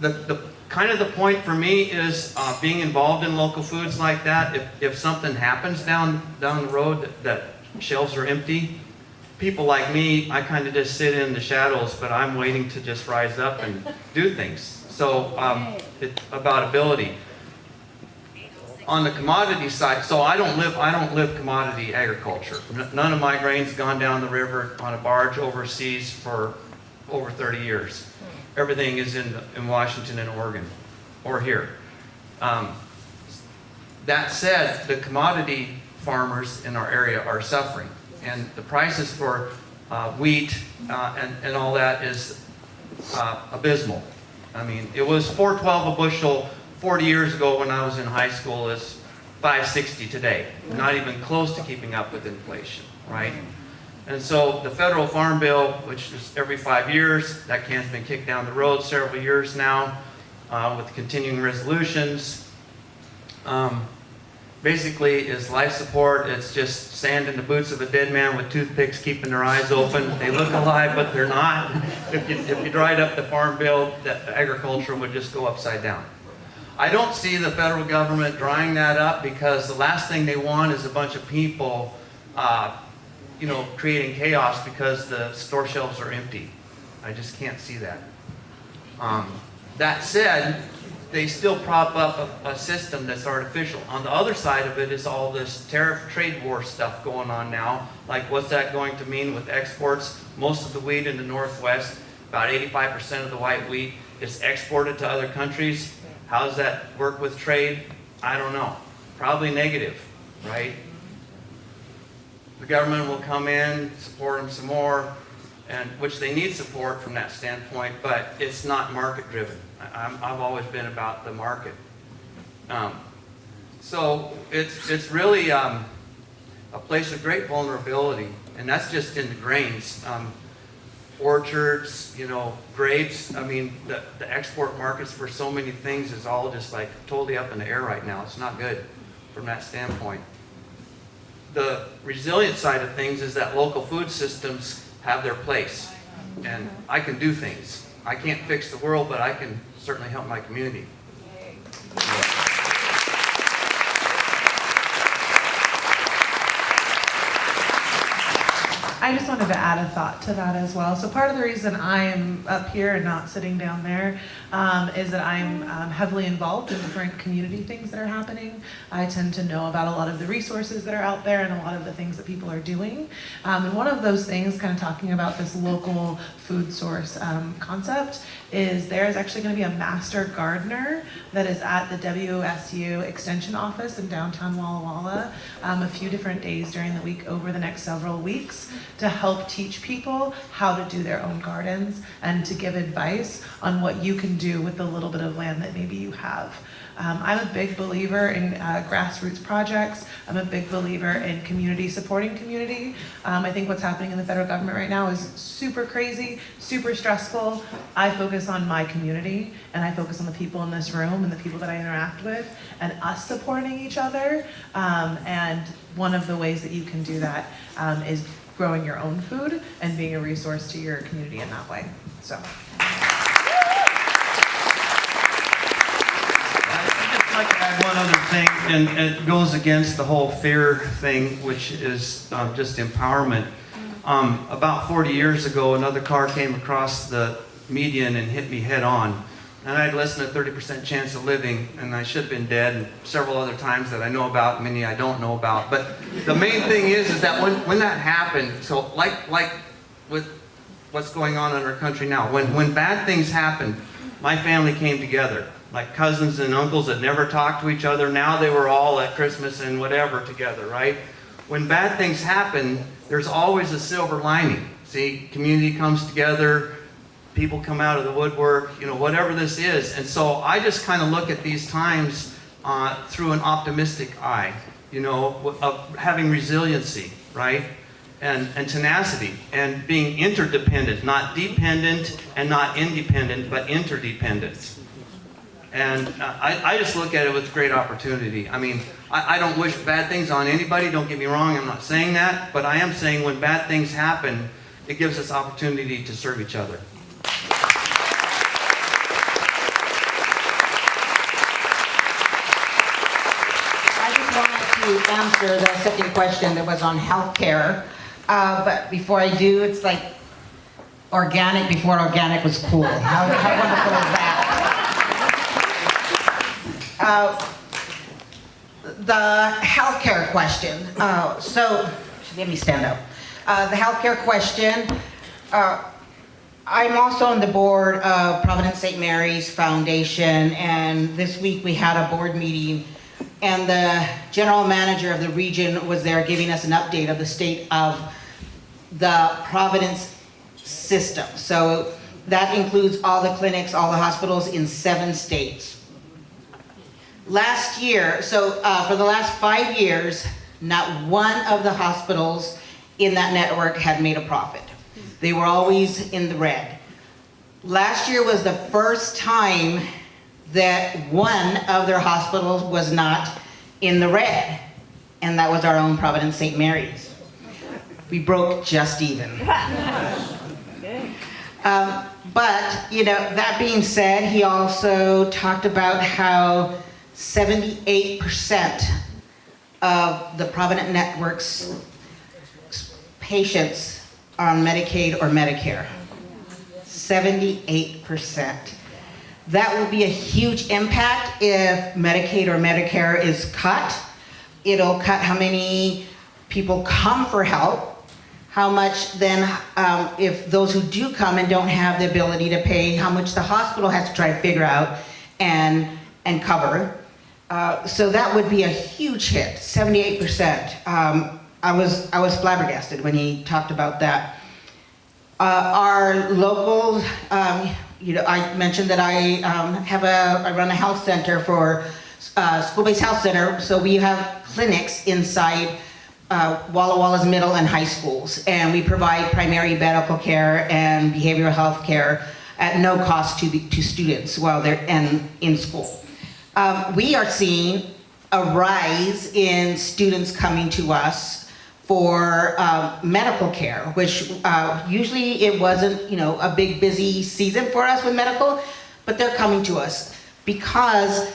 the kind of the point for me is being involved in local foods like that. If something happens down the road that shelves are empty, people like me, I kind of just sit in the shadows, but I'm waiting to just rise up and do things. So it's about ability. On the commodity side, so I don't live commodity agriculture. None of my grain's gone down the river on a barge overseas for over 30 years. Everything is in Washington and Oregon, or here. That said, the commodity farmers in our area are suffering, and the prices for wheat and all that is abysmal. I mean, it was $4.12 a bushel 40 years ago when I was in high school. Is $5.60 today. Not even close to keeping up with inflation, right? And so the federal farm bill, which is every 5 years, that can's been kicked down the road several years now with continuing resolutions. Basically is life support. It's just sand in the boots of a dead man with toothpicks keeping their eyes open. They look alive, but they're not. If you dried up the farm bill, the agriculture would just go upside down. I don't see the federal government drying that up, because the last thing they want is a bunch of people creating chaos because the store shelves are empty. I just can't see that. That said, they still prop up a system that's artificial. On the other side of it is all this tariff trade war stuff going on now. Like, what's that going to mean with exports? Most of the wheat in the Northwest, about 85% of the white wheat, is exported to other countries. How does that work with trade? I don't know. Probably negative, right? The government will come in, support them some more, and which they need support from that standpoint, but it's not market driven. I've always been about the market. So it's really a place of great vulnerability, and that's just in the grains. Orchards, grapes. I mean, the export markets for so many things is all just like totally up in the air right now. It's not good from that standpoint. The resilient side of things is that local food systems have their place, and I can do things. I can't fix the world, but I can certainly help my community. I just wanted to add a thought to that as well. So part of the reason I am up here and not sitting down there is that I'm heavily involved in different community things that are happening. I tend to know about a lot of the resources that are out there and a lot of the things that people are doing. And one of those things, kind of talking about this local food source concept, is there is actually going to be a master gardener that is at the WSU Extension office in downtown Walla Walla a few different days during the week over the next several weeks, to help teach people how to do their own gardens and to give advice on what you can do with the little bit of land that maybe you have. I'm a big believer in grassroots projects. I'm a big believer in community supporting community. I think what's happening in the federal government right now is super crazy, super stressful. I focus on my community, and I focus on the people in this room and the people that I interact with, and us supporting each other. And one of the ways that you can do that is growing your own food and being a resource to your community in that way. So. I'd like to add one other thing, and it goes against the whole fear thing, which is just empowerment. About 40 years ago, another car came across the median and hit me head on. And I had less than a 30% chance of living, and I should have been dead, and several other times that I know about, many I don't know about. But the main thing is that when that happened, so like with what's going on in our country now, when bad things happen, my family came together. Like cousins and uncles that never talked to each other, now they were all at Christmas and whatever together, right? When bad things happen, there's always a silver lining. See, community comes together, people come out of the woodwork, whatever this is. And so I just kind of look at these times through an optimistic eye, of having resiliency, right? And tenacity, and being interdependent, not dependent and not independent, but interdependent. And I just look at it with great opportunity. I mean, I don't wish bad things on anybody, don't get me wrong, I'm not saying that, but I am saying when bad things happen, it gives us opportunity to serve each other. I just wanted to answer the second question that was on healthcare. But before I do, it's like organic before organic was cool. How wonderful is that? the healthcare question. So, let me stand up. The healthcare question. I'm also on the board of Providence St. Mary's Foundation, and this week we had a board meeting, and the general manager of the region was there giving us an update of the state of the Providence system. So that includes all the clinics, all the hospitals in 7 states. Last year, for the last 5 years, not one of the hospitals in that network had made a profit. They were always in the red. Last year was the first time that one of their hospitals was not in the red, and that was our own Providence St. Mary's. We broke just even. But, that being said, he also talked about how 78% of the Provident Network's patients are on Medicaid or Medicare. 78%. That will be a huge impact if Medicaid or Medicare is cut. It'll cut how many people come for help, how much then, if those who do come and don't have the ability to pay, how much the hospital has to try to figure out and cover. So that would be a huge hit, 78%. I was flabbergasted when he talked about that. Our local, I mentioned that I run a health center for school-based health center. So we have clinics inside Walla Walla's middle and high schools, and we provide primary medical care and behavioral health care at no cost to students while they're in school. We are seeing a rise in students coming to us for medical care, which usually it wasn't, a big busy season for us with medical, but they're coming to us because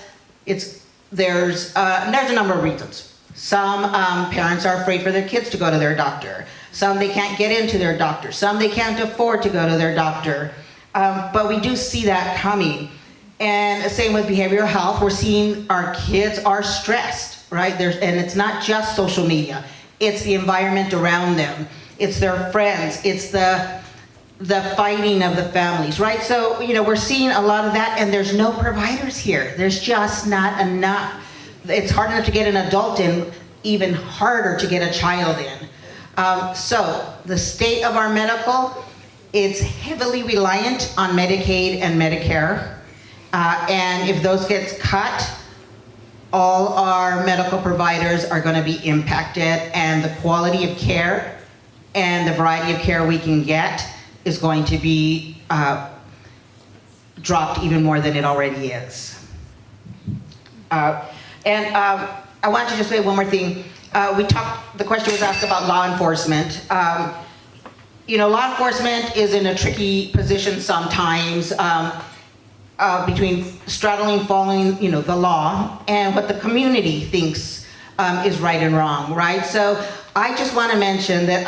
there's a number of reasons. Some parents are afraid for their kids to go to their doctor. Some they can't get into their doctor. Some they can't afford to go to their doctor. But we do see that coming. And the same with behavioral health. We're seeing our kids are stressed, right? And it's not just social media. It's the environment around them. It's their friends. It's the fighting of the families, right? So, we're seeing a lot of that, and there's no providers here. There's just not enough. It's hard enough to get an adult in, even harder to get a child in. So the state of our medical, it's heavily reliant on Medicaid and Medicare. And if those get cut, all our medical providers are going to be impacted, and the quality of care and the variety of care we can get is going to be dropped even more than it already is. I want to just say one more thing. The question was asked about law enforcement. Law enforcement is in a tricky position sometimes between straddling, following, the law and what the community thinks is right and wrong, right? So I just want to mention that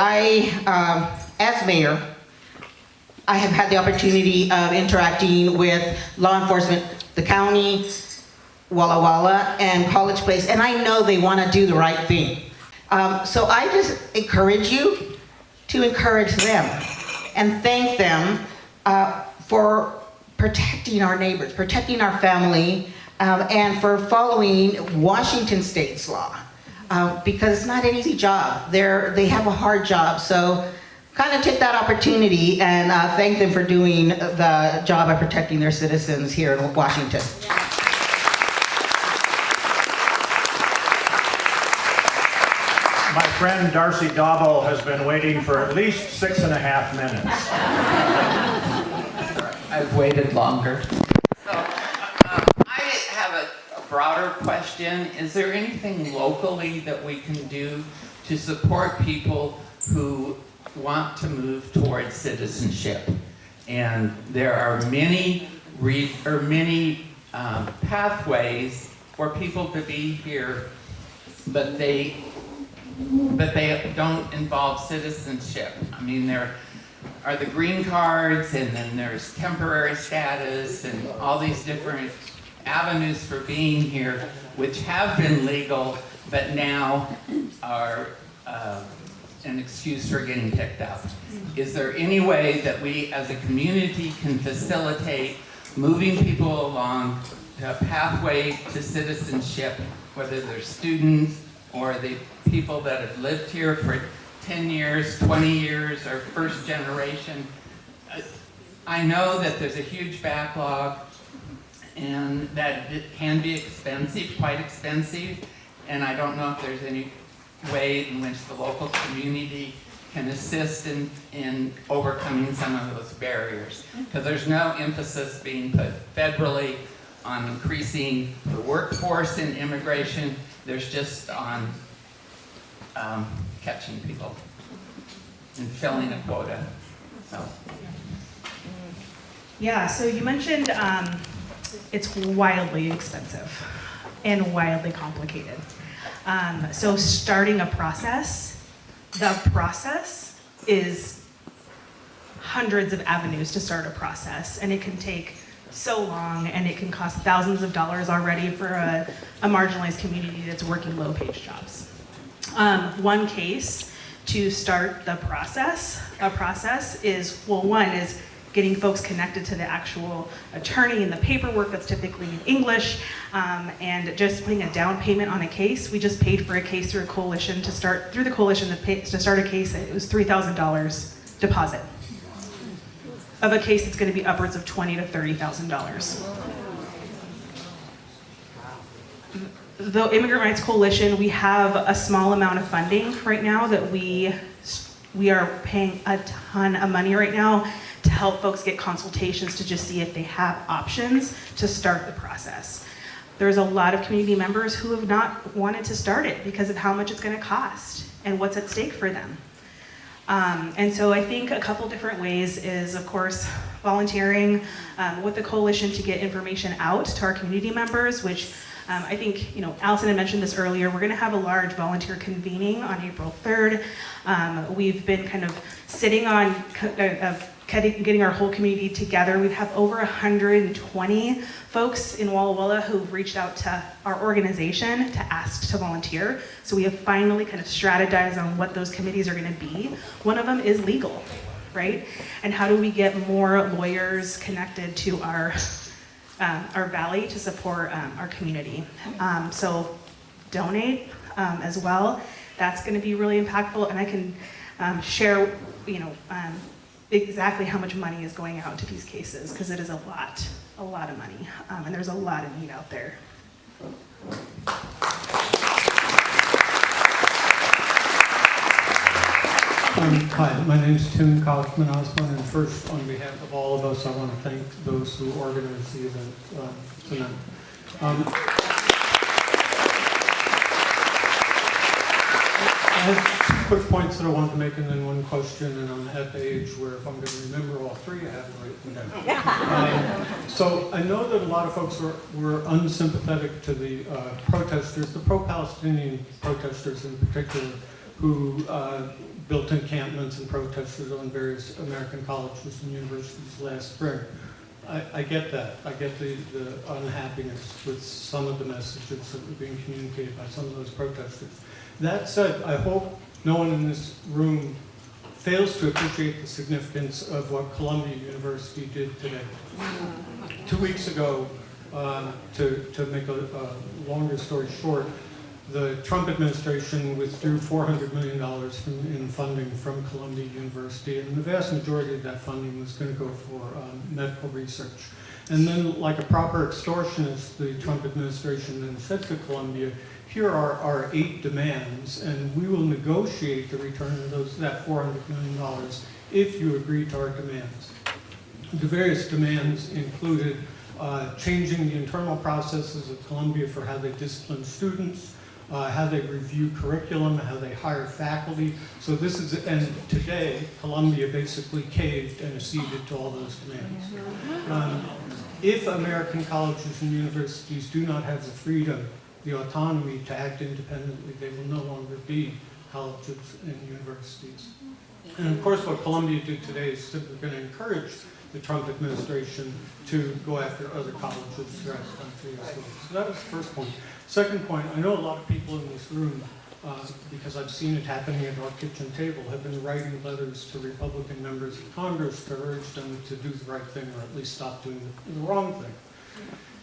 as mayor, I have had the opportunity of interacting with law enforcement, the county, Walla Walla, and College Place, and I know they want to do the right thing. So I just encourage you to encourage them and thank them for protecting our neighbors, protecting our family, and for following Washington State's law, because it's not an easy job. They have a hard job, so kind of take that opportunity and thank them for doing the job of protecting their citizens here in Washington. My friend Darcy Dauble has been waiting for at least 6.5 minutes. I've waited longer. So, I have a broader question. Is there anything locally that we can do to support people who want to move towards citizenship? And there are many pathways for people to be here, but they don't involve citizenship. I mean, there are the green cards, and then there's temporary status, and all these different avenues for being here, which have been legal, but now are an excuse for getting kicked out. Is there any way that we as a community can facilitate moving people along to a pathway to citizenship, whether they're students or the people that have lived here for 10 years, 20 years, or first generation? I know that there's a huge backlog and that it can be expensive, quite expensive, and I don't know if there's any way in which the local community can assist in overcoming some of those barriers. Because there's no emphasis being put federally on increasing the workforce in immigration. There's just on catching people and filling a quota. So. Yeah, so you mentioned it's wildly expensive and wildly complicated. So starting a process, the process is hundreds of avenues to start a process, and it can take so long, and it can cost thousands of dollars already for a marginalized community that's working low-page jobs. One case to start a process is, well, one is getting folks connected to the actual attorney and the paperwork that's typically in English, and just putting a down payment on a case. We just paid for a case through a coalition to start a case. It was $3,000 deposit of a case that's going to be upwards of $20,000 to $30,000. The Immigrant Rights Coalition, we have a small amount of funding right now that we are paying a ton of money right now to help folks get consultations to just see if they have options to start the process. There's a lot of community members who have not wanted to start it because of how much it's going to cost and what's at stake for them. And so I think a couple different ways is, of course, volunteering with the coalition to get information out to our community members, which I think, Allison had mentioned this earlier. We're going to have a large volunteer convening on April 3rd. We've been kind of sitting on getting our whole community together. We have over 120 folks in Walla Walla who've reached out to our organization to ask to volunteer. So we have finally kind of strategized on what those committees are going to be. One of them is legal, right? And how do we get more lawyers connected to our valley to support our community? So donate as well. That's going to be really impactful, and I can share, exactly how much money is going out to these cases, because it is a lot of money, and there's a lot of need out there. Hi, my name is Tim Kaufman Osborne, and first, on behalf of all of us, I want to thank those who organized the event tonight. I have 2 quick points that I wanted to make, and then one question, and I'm at the age where if I'm going to remember all 3, I have to write them down. So I know that a lot of folks were unsympathetic to the protesters, the pro-Palestinian protesters in particular, who built encampments and protested on various American colleges and universities last spring. I get that. I get the unhappiness with some of the messages that were being communicated by some of those protesters. That said, I hope no one in this room fails to appreciate the significance of what Columbia University did today. 2 weeks ago, to make a longer story short, the Trump administration withdrew $400 million in funding from Columbia University, and the vast majority of that funding was going to go for medical research. And then, like a proper extortionist, the Trump administration then said to Columbia, here are our 8 demands, and we will negotiate the return of that $400 million if you agree to our demands. The various demands included changing the internal processes of Columbia for how they discipline students, how they review curriculum, how they hire faculty. So this is, and today, Columbia basically caved and acceded to all those demands. If American colleges and universities do not have the freedom, the autonomy to act independently, they will no longer be colleges and universities. And of course, what Columbia did today is simply going to encourage the Trump administration to go after other colleges throughout the country as well. So that was the first point. Second point, I know a lot of people in this room, because I've seen it happening at our kitchen table, have been writing letters to Republican members of Congress to urge them to do the right thing, or at least stop doing the wrong thing.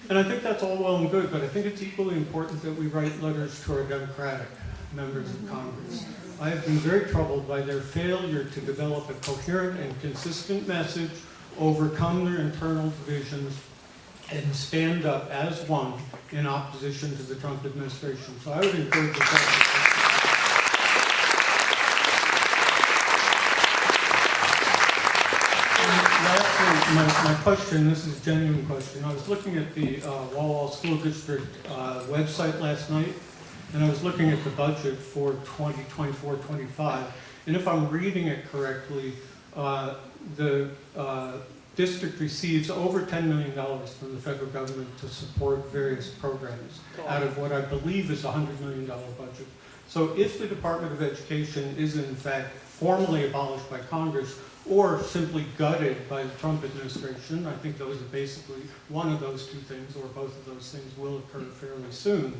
And I think that's all well and good, but I think it's equally important that we write letters to our Democratic members of Congress. I have been very troubled by their failure to develop a coherent and consistent message, overcome their internal divisions, and stand up as one in opposition to the Trump administration. So I would encourage the president. Lastly, my question, this is a genuine question. I was looking at the Walla Walla School District website last night, and I was looking at the budget for 2024-25, and if I'm reading it correctly, the district receives over $10 million from the federal government to support various programs out of what I believe is a $100 million budget. So if the Department of Education is in fact formally abolished by Congress or simply gutted by the Trump administration, I think those are basically one of those two things, or both of those things will occur fairly soon.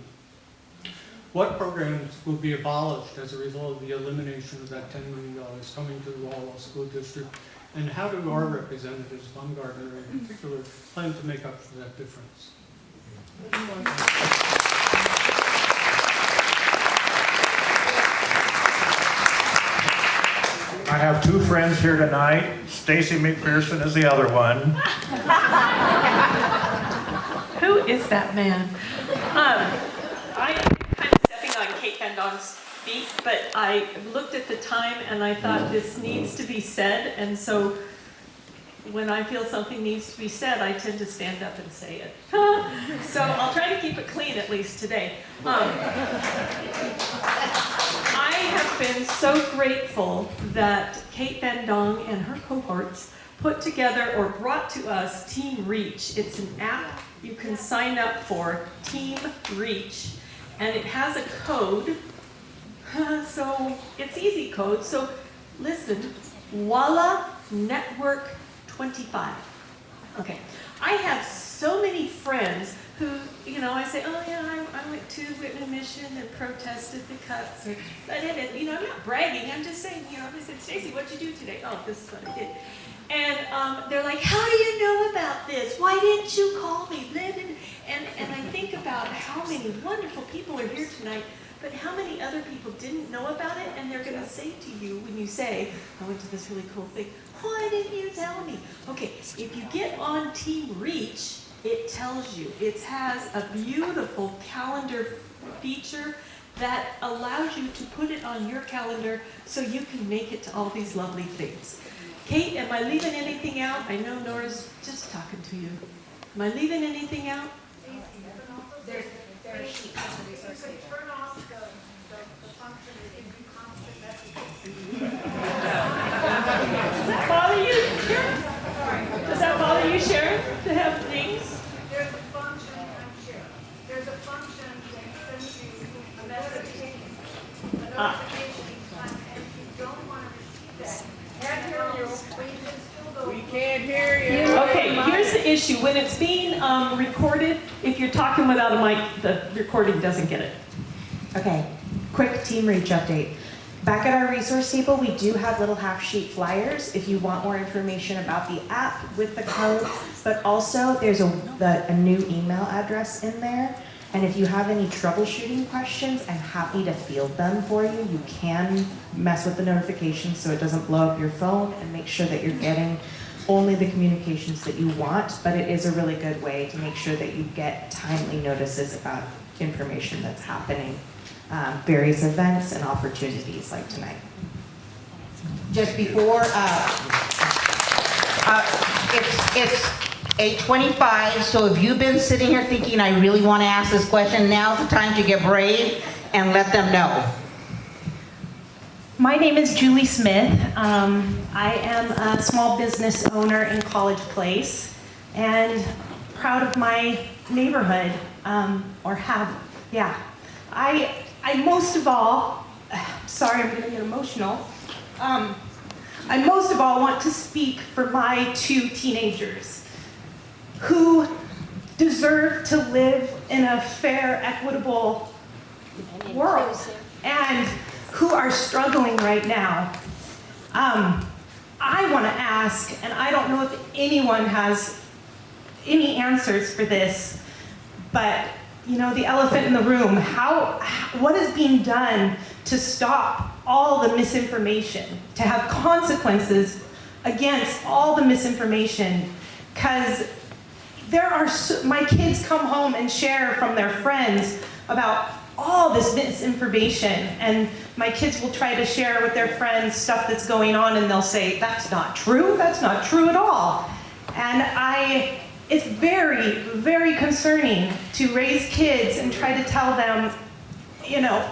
What programs will be abolished as a result of the elimination of that $10 million coming to the Walla Walla School District? And how do our representatives, Baumgartner in particular, plan to make up for that difference? I have two friends here tonight. Stacy McPherson is the other one. Who is that man? I'm kind of stepping on Kate Van Dong's feet, but I looked at the time and I thought this needs to be said, and so when I feel something needs to be said, I tend to stand up and say it. So I'll try to keep it clean at least today. I have been so grateful that Kate Van Dong and her cohorts put together or brought to us Team Reach. It's an app you can sign up for, Team Reach, and it has a code. So it's easy code. So listen, Walla Network 25. Okay. I have so many friends who, you know, I say, oh yeah, I went to Whitman Mission and protested the cuts. I did it. You know, I'm not bragging. I'm just saying, you know, they said, Stacy, what'd you do today? Oh, this is what I did. And they're like, how do you know about this? Why didn't you call me? And I think about how many wonderful people are here tonight, but how many other people didn't know about it, and they're going to say to you when you say, I went to this really cool thing, why didn't you tell me? Okay, if you get on Team Reach, it tells you. It has a beautiful calendar feature that allows you to put it on your calendar so you can make it to all these lovely things. Kate, am I leaving anything out? I know Nora's just talking to you. Am I leaving anything out? There's sheets on the resource page. Turn off the function that gives you constant messages. Does that bother you, Sharon? Does that bother you, Sharon, to have things? There's a function, I'm sure. There's a function that sends you a notification each time, and if you don't want to receive that, we can't hear you. Okay, here's the issue. When it's being recorded, if you're talking without a mic, the recording doesn't get it. Okay, quick Team Reach update. Back at our resource table, we do have little half-sheet flyers if you want more information about the app with the code, but also there's a new email address in there. And if you have any troubleshooting questions, I'm happy to field them for you. You can mess with the notifications so it doesn't blow up your phone, and make sure that you're getting only the communications that you want, but it is a really good way to make sure that you get timely notices about information that's happening, various events and opportunities like tonight. Just before, it's 8:25, so if you've been sitting here thinking, I really want to ask this question, now's the time to get brave and let them know. My name is Julie Smith. I am a small business owner in College Place and proud of my neighborhood, I most of all, sorry, I'm gonna get emotional. I most of all want to speak for my 2 teenagers who deserve to live in a fair, equitable world and who are struggling right now. I want to ask, and I don't know if anyone has any answers for this, but you know, the elephant in the room, what is being done to stop all the misinformation, to have consequences against all the misinformation? Because my kids come home and share from their friends about all this misinformation, and my kids will try to share with their friends stuff that's going on, and they'll say, that's not true at all. And it's very, very concerning to raise kids and try to tell them, you know,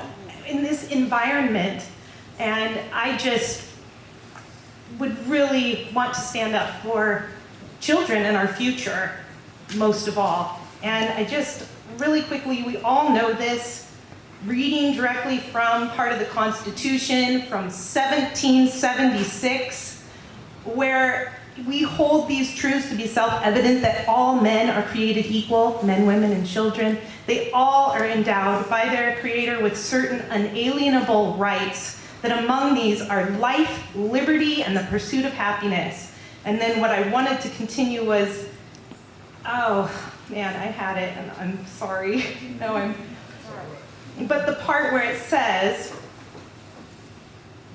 in this environment. And I just would really want to stand up for children and our future, most of all. And I just, really quickly, we all know this, reading directly from part of the Constitution from 1776, where we hold these truths to be self-evident that all men are created equal, men, women, and children. They all are endowed by their Creator with certain unalienable rights, that among these are life, liberty, and the pursuit of happiness. And then what I wanted to continue was, oh man, I had it, and I'm sorry. But the part where it says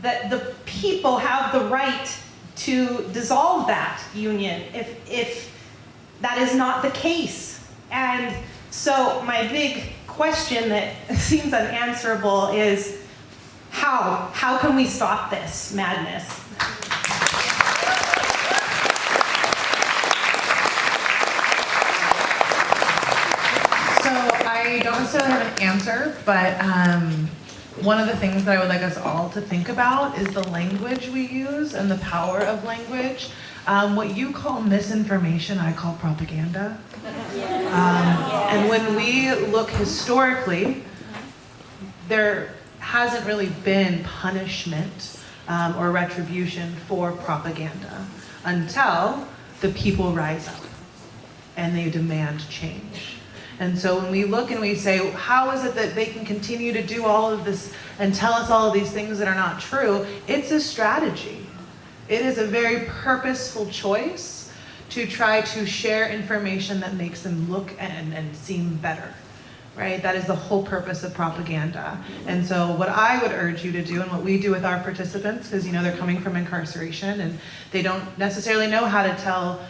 that the people have the right to dissolve that union if that is not the case. And so my big question that seems unanswerable is, how can we stop this madness? I don't necessarily have an answer, but one of the things that I would like us all to think about is the language we use and the power of language. What you call misinformation, I call propaganda. And when we look historically, there hasn't really been punishment or retribution for propaganda until the people rise up and they demand change. And so when we look and we say, how is it that they can continue to do all of this and tell us all of these things that are not true? It's a strategy. It is a very purposeful choice to try to share information that makes them look and seem better, right? That is the whole purpose of propaganda. And so what I would urge you to do, and what we do with our participants, because you know they're coming from incarceration and they don't necessarily know how to tell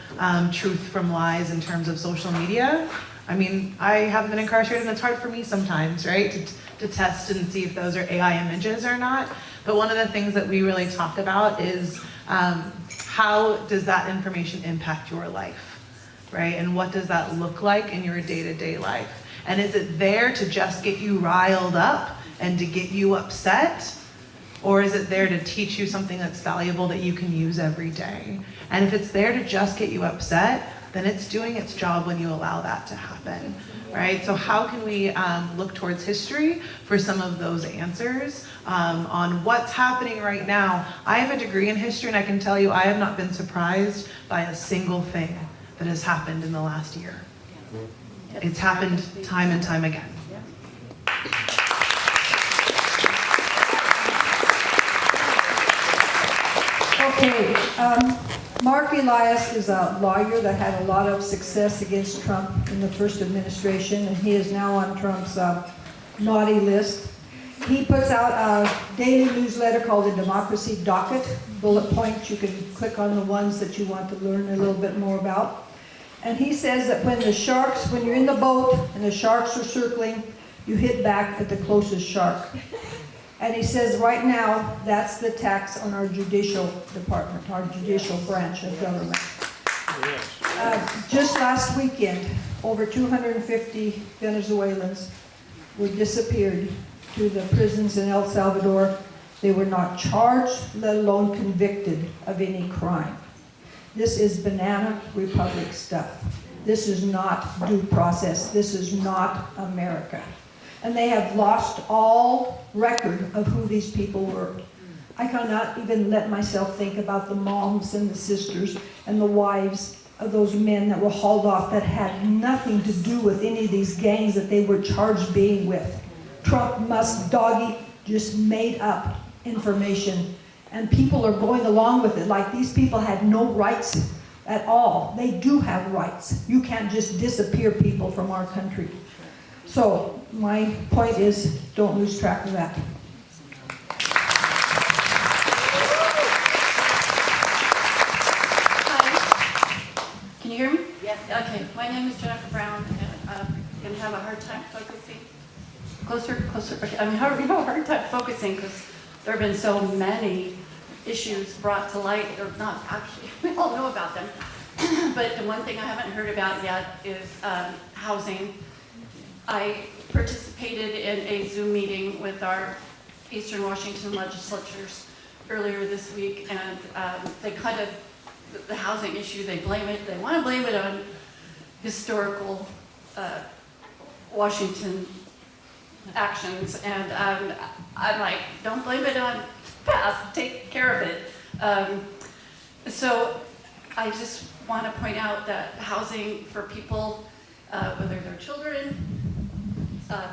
truth from lies in terms of social media. I mean, I haven't been incarcerated, and it's hard for me sometimes, right, to test and see if those are AI images or not. But one of the things that we really talk about is how does that information impact your life, right? And what does that look like in your day-to-day life? And is it there to just get you riled up and to get you upset? Or is it there to teach you something that's valuable that you can use every day? And if it's there to just get you upset, then it's doing its job when you allow that to happen, right? So how can we look towards history for some of those answers on what's happening right now? I have a degree in history, and I can tell you I have not been surprised by a single thing that has happened in the last year. It's happened time and time again. Okay, Mark Elias is a lawyer that had a lot of success against Trump in the first administration, and he is now on Trump's naughty list. He puts out a daily newsletter called the Democracy Docket, bullet points. You can click on the ones that you want to learn a little bit more about. And he says that when you're in the boat and the sharks are circling, you hit back at the closest shark. And he says right now, that's the tax on our judicial department, our judicial branch of government. Just last weekend, over 250 Venezuelans were disappeared to the prisons in El Salvador. They were not charged, let alone convicted of any crime. This is banana republic stuff. This is not due process. This is not America. And they have lost all record of who these people were. I cannot even let myself think about the moms and the sisters and the wives of those men that were hauled off that had nothing to do with any of these gangs that they were charged being with. Trump, Musk, Doggy just made up information, and people are going along with it like these people had no rights at all. They do have rights. You can't just disappear people from our country. So my point is, don't lose track of that. Can you hear me? Yes. Okay, my name is Jennifer Brown, and I'm going to have a hard time focusing. Closer. Okay, I'm having a hard time focusing because there have been so many issues brought to light, or not actually, we all know about them. But the one thing I haven't heard about yet is housing. I participated in a Zoom meeting with our Eastern Washington legislatures earlier this week, and they kind of, the housing issue, they want to blame it on historical Washington actions, and I'm like, don't blame it on past, take care of it. So I just want to point out that housing for people, whether they're children,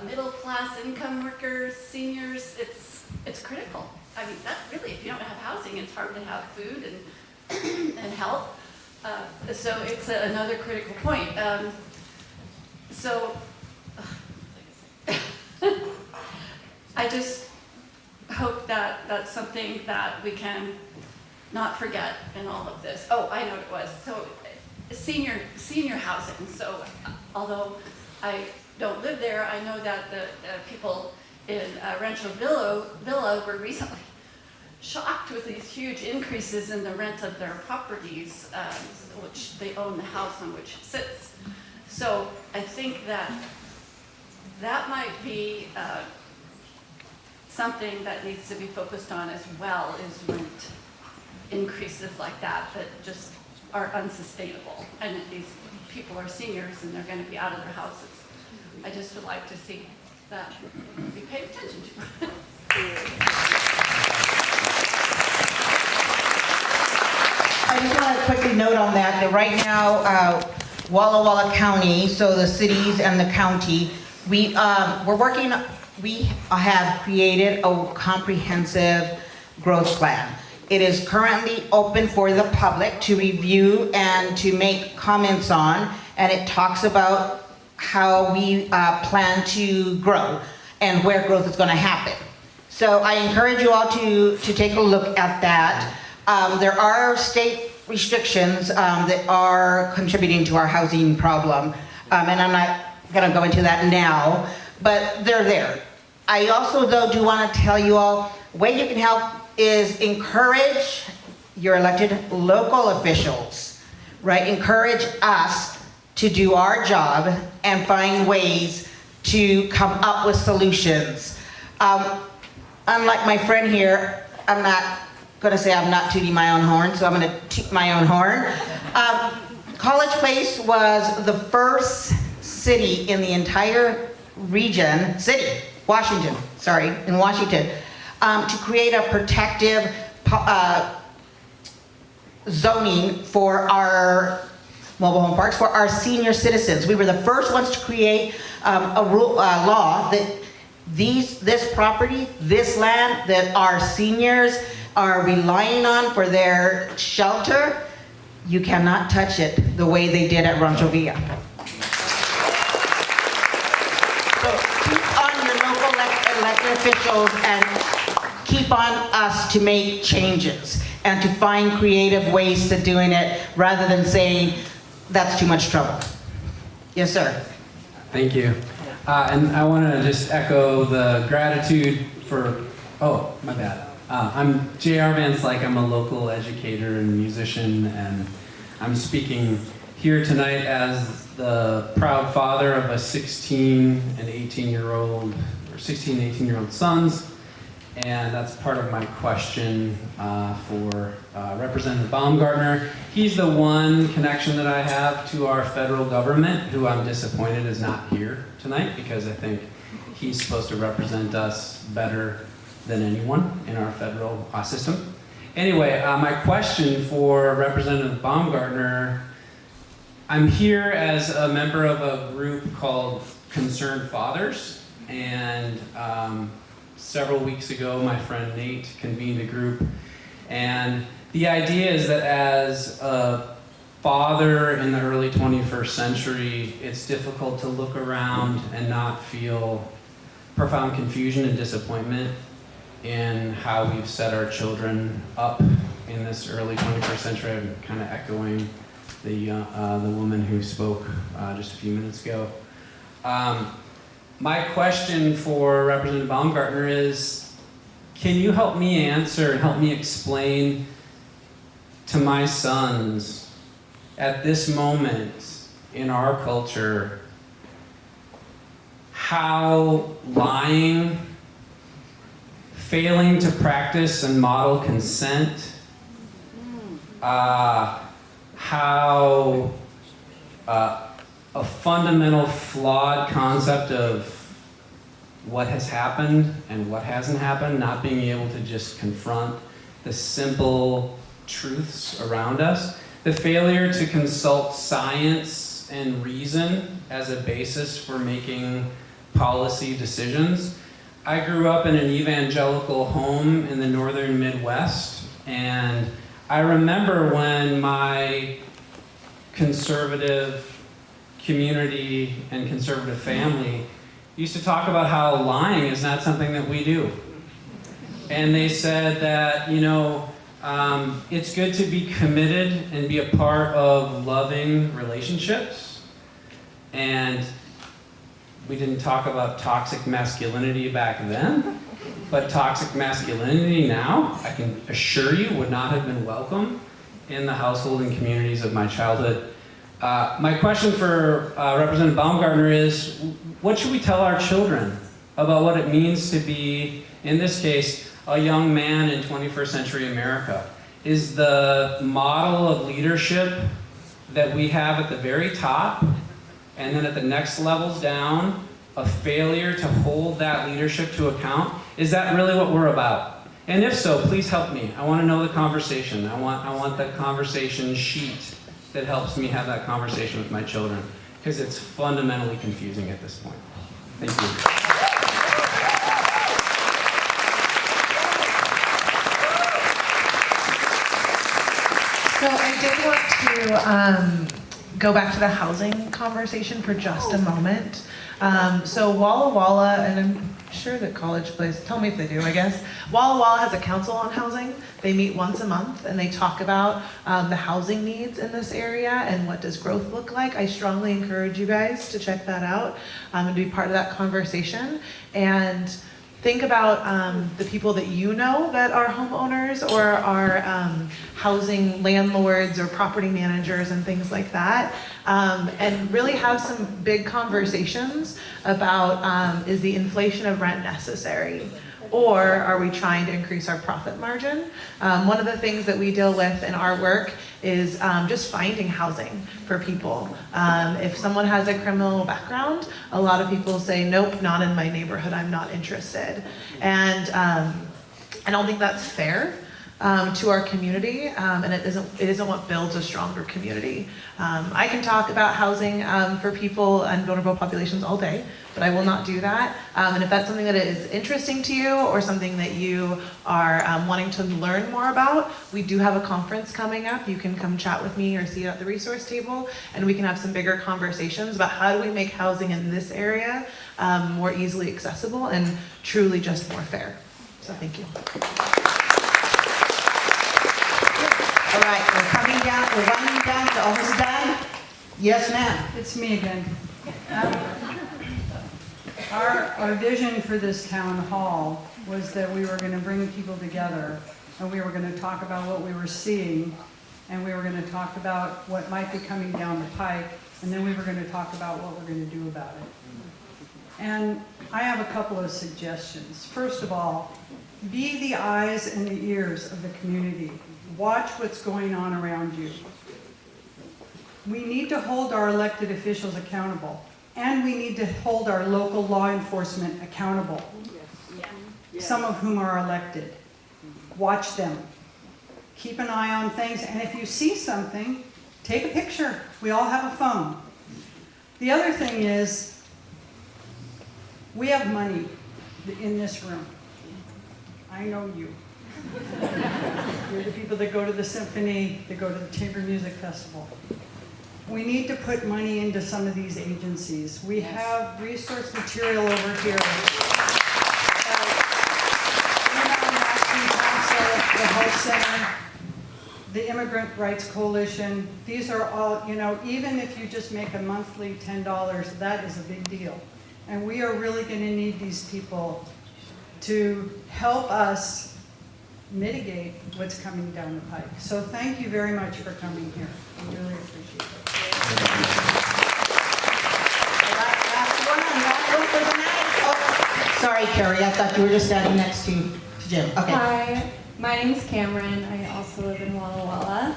middle class income workers, seniors, it's critical. I mean, that really, if you don't have housing, it's hard to have food and health. So it's another critical point. So I just hope that that's something that we can not forget in all of this. Oh, I know what it was. So senior housing. So although I don't live there, I know that the people in Rancho Villa were recently shocked with these huge increases in the rent of their properties, which they own the house on which it sits. So I think that might be something that needs to be focused on as well, is rent increases like that just are unsustainable. And these people are seniors and they're going to be out of their houses. I just would like to see that be paid attention to. I just want to quickly note on that right now, Walla Walla County, so the cities and the county, we have created a comprehensive growth plan. It is currently open for the public to review and to make comments on, and it talks about how we plan to grow and where growth is going to happen. So I encourage you all to take a look at that. There are state restrictions that are contributing to our housing problem, and I'm not going to go into that now, but they're there. I also, though, do want to tell you all, the way you can help is encourage your elected local officials, right? Encourage us to do our job and find ways to come up with solutions. Unlike my friend here, I'm not going to say I'm not tooting my own horn, so I'm going to toot my own horn. College Place was the first city in the entire region, Washington, to create a protective zoning for our mobile home parks, for our senior citizens. We were the first ones to create a law that this property, this land that our seniors are relying on for their shelter, you cannot touch it the way they did at Rancho Villa. So keep on your local elected officials and keep on us to make changes and to find creative ways to doing it rather than saying that's too much trouble. Yes, sir. Thank you. And I want to just echo the gratitude for, oh, my bad. I'm J.R. Van Slyke. I'm a local educator and musician, and I'm speaking here tonight as the proud father of a 16 and 18-year-old, or 16 and 18-year-old sons. And that's part of my question for Representative Baumgartner. He's the one connection that I have to our federal government who I'm disappointed is not here tonight, because I think he's supposed to represent us better than anyone in our federal system. Anyway, my question for Representative Baumgartner, I'm here as a member of a group called Concerned Fathers, and several weeks ago my friend Nate convened a group, and the idea is that as a father in the early 21st century, it's difficult to look around and not feel profound confusion and disappointment in how we've set our children up in this early 21st century. I'm kind of echoing the woman who spoke just a few minutes ago. My question for Representative Baumgartner is, can you help me answer and help me explain to my sons at this moment in our culture how lying, failing to practice and model consent, how a fundamental flawed concept of what has happened and what hasn't happened, not being able to just confront the simple truths around us, the failure to consult science and reason as a basis for making policy decisions. I grew up in an evangelical home in the northern Midwest, and I remember when my conservative community and conservative family used to talk about how lying is not something that we do. And they said that, you know, it's good to be committed and be a part of loving relationships. And we didn't talk about toxic masculinity back then, but toxic masculinity now, I can assure you, would not have been welcome in the household and communities of my childhood. My question for Representative Baumgartner is, what should we tell our children about what it means to be, in this case, a young man in 21st century America? Is the model of leadership that we have at the very top and then at the next levels down a failure to hold that leadership to account? Is that really what we're about? And if so, please help me. I want to know the conversation. I want the conversation sheet that helps me have that conversation with my children, because it's fundamentally confusing at this point. Thank you. So I did want to go back to the housing conversation for just a moment. So Walla Walla, and I'm sure that college plays, tell me if they do, I guess. Walla Walla has a council on housing. They meet once a month and they talk about the housing needs in this area and what does growth look like. I strongly encourage you guys to check that out and be part of that conversation. And think about the people that you know that are homeowners or are housing landlords or property managers and things like that. And really have some big conversations about, is the inflation of rent necessary? Or are we trying to increase our profit margin? One of the things that we deal with in our work is just finding housing for people. If someone has a criminal background, a lot of people say, nope, not in my neighborhood, I'm not interested. And I don't think that's fair to our community, and it isn't what builds a stronger community. I can talk about housing for people and vulnerable populations all day, but I will not do that. And if that's something that is interesting to you or something that you are wanting to learn more about, we do have a conference coming up. You can come chat with me or see it at the resource table, and we can have some bigger conversations about how do we make housing in this area more easily accessible and truly just more fair. So thank you. All right, we're coming down, we're winding down, the almost done. Yes, ma'am. It's me again. Our vision for this town hall was that we were going to bring people together and we were going to talk about what we were seeing and we were going to talk about what might be coming down the pike and then we were going to talk about what we're going to do about it. And I have a couple of suggestions. First of all, be the eyes and the ears of the community. Watch what's going on around you. We need to hold our elected officials accountable, and we need to hold our local law enforcement accountable. some of whom are elected. Watch them. Keep an eye on things, and if you see something, take a picture. We all have a phone. The other thing is, we have money in this room. I know you. You're the people that go to the symphony, that go to the Chamber Music Festival. We need to put money into some of these agencies. We have resource material over here. The Health Center, the Immigrant Rights Coalition, these are all, even if you just make a monthly $10, that is a big deal. And we are really going to need these people to help us mitigate what's coming down the pike. So thank you very much for coming here. I really appreciate it. Sorry, Carrie, I thought you were just standing next to Jim. Okay. Hi, my name is Cameron. I also live in Walla Walla.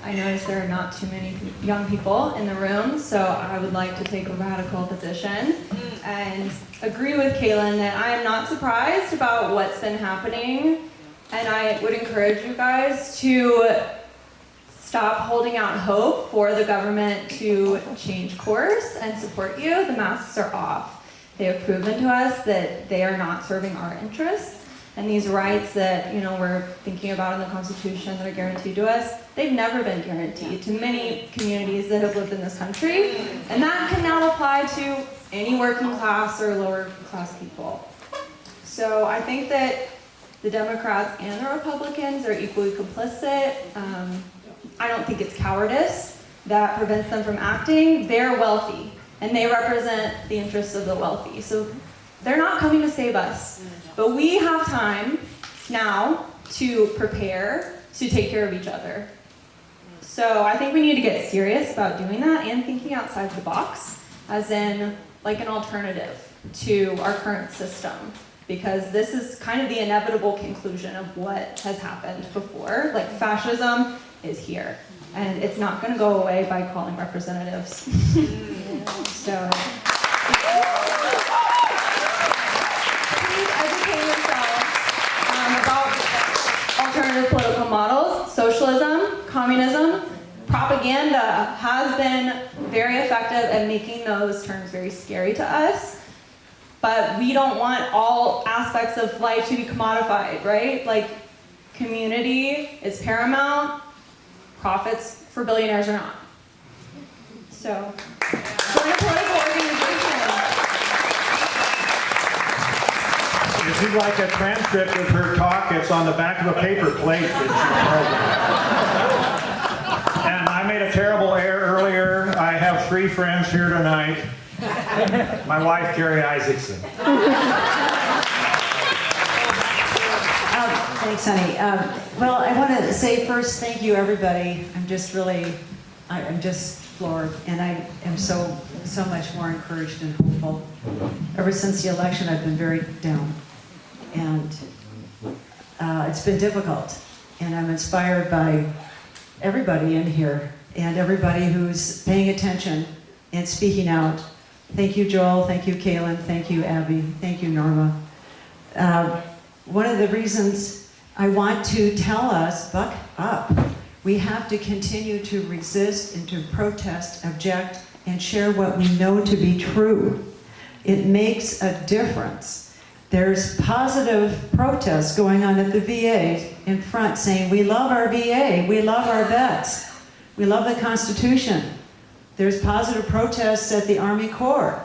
I noticed there are not too many young people in the room, so I would like to take a radical position and agree with Kaylin that I am not surprised about what's been happening, and I would encourage you guys to stop holding out hope for the government to change course and support you. The masks are off. They have proven to us that they are not serving our interests. And these rights that we're thinking about in the Constitution that are guaranteed to us, they've never been guaranteed to many communities that have lived in this country. And that can now apply to any working class or lower class people. So I think that the Democrats and the Republicans are equally complicit. I don't think it's cowardice that prevents them from acting. They're wealthy, and they represent the interests of the wealthy. So they're not coming to save us. But we have time now to prepare to take care of each other. So I think we need to get serious about doing that and thinking outside the box, as in like an alternative to our current system. Because this is kind of the inevitable conclusion of what has happened before. Like fascism is here, and it's not going to go away by calling representatives. So. Educate yourselves about alternative political models. Socialism, communism, propaganda has been very effective at making those terms very scary to us. But we don't want all aspects of life to be commodified, right? Like, community is paramount, profits for billionaires are not. So, join a political organization. If you'd like a transcript of her talk, it's on the back of a paper plate that she held. And I made a terrible error earlier. I have 3 friends here tonight. My wife, Carrie Isaacson. Thanks, honey. Well, I want to say first, thank you, everybody. I'm just floored, and I am so much more encouraged and hopeful. Ever since the election, I've been very down, and it's been difficult. And I'm inspired by everybody in here and everybody who's paying attention and speaking out. Thank you, Joel. Thank you, Kaylin. Thank you, Abby. Thank you, Norma. One of the reasons I want to tell us, buck up. We have to continue to resist and to protest, object, and share what we know to be true. It makes a difference. There's positive protests going on at the VA in front saying, we love our VA, we love our vets, we love the Constitution. There's positive protests at the Army Corps.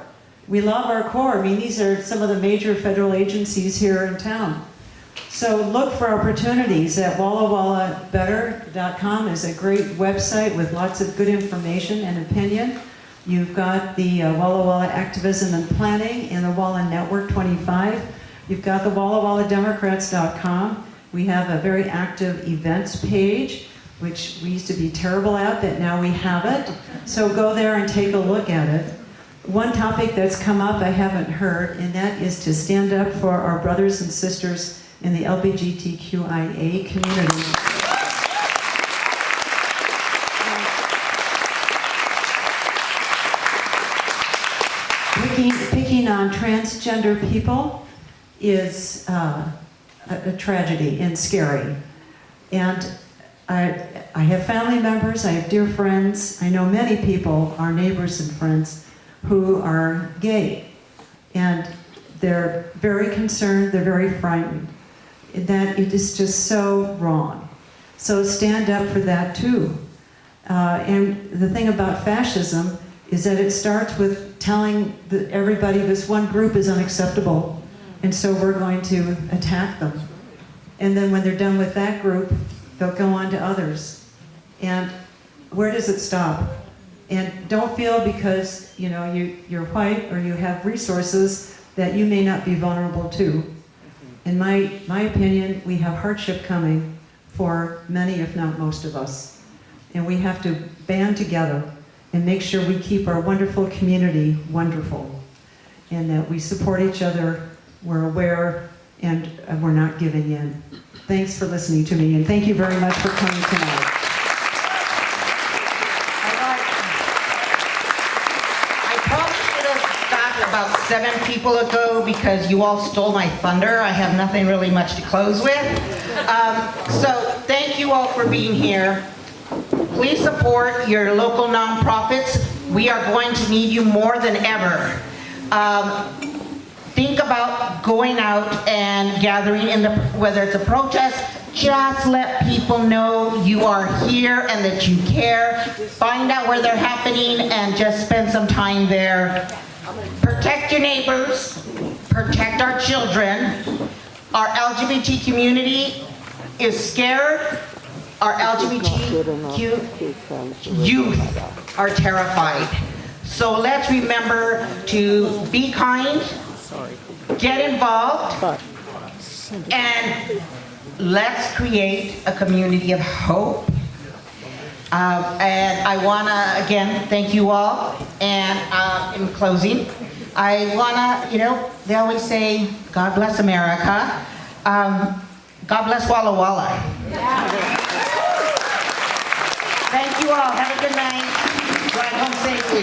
We love our Corps. I mean, these are some of the major federal agencies here in town. So look for opportunities at wallawallabetter.com is a great website with lots of good information and opinion. You've got the Walla Walla Activism and Planning and the Walla Network 25. You've got the wallawallaDemocrats.com. We have a very active events page, which we used to be terrible at, but now we have it. So go there and take a look at it. One topic that's come up I haven't heard, and that is to stand up for our brothers and sisters in the LGBTQIA community. Picking on transgender people is a tragedy and scary. And I have family members, I have dear friends, I know many people, our neighbors and friends, who are gay. And they're very concerned, they're very frightened. That it is just so wrong. So stand up for that too. And the thing about fascism is that it starts with telling everybody this one group is unacceptable, and so we're going to attack them. And then when they're done with that group, they'll go on to others. And where does it stop? And don't feel because you're white or you have resources that you may not be vulnerable to. In my opinion, we have hardship coming for many, if not most of us. And we have to band together and make sure we keep our wonderful community wonderful. And that we support each other, we're aware, and we're not giving in. Thanks for listening to me, and thank you very much for coming tonight. I probably should have stopped about 7 people ago because you all stole my thunder. I have nothing really much to close with. So thank you all for being here. Please support your local nonprofits. We are going to need you more than ever. Think about going out and gathering whether it's a protest, just let people know you are here and that you care. Find out where they're happening and just spend some time there. Protect your neighbors, protect our children. Our LGBT community is scared. Our LGBTQ youth are terrified. So let's remember to be kind, get involved, and let's create a community of hope. And I want to, again, thank you all. And in closing, I want to, they always say, God bless America. God bless Walla Walla. Thank you all. Have a good night.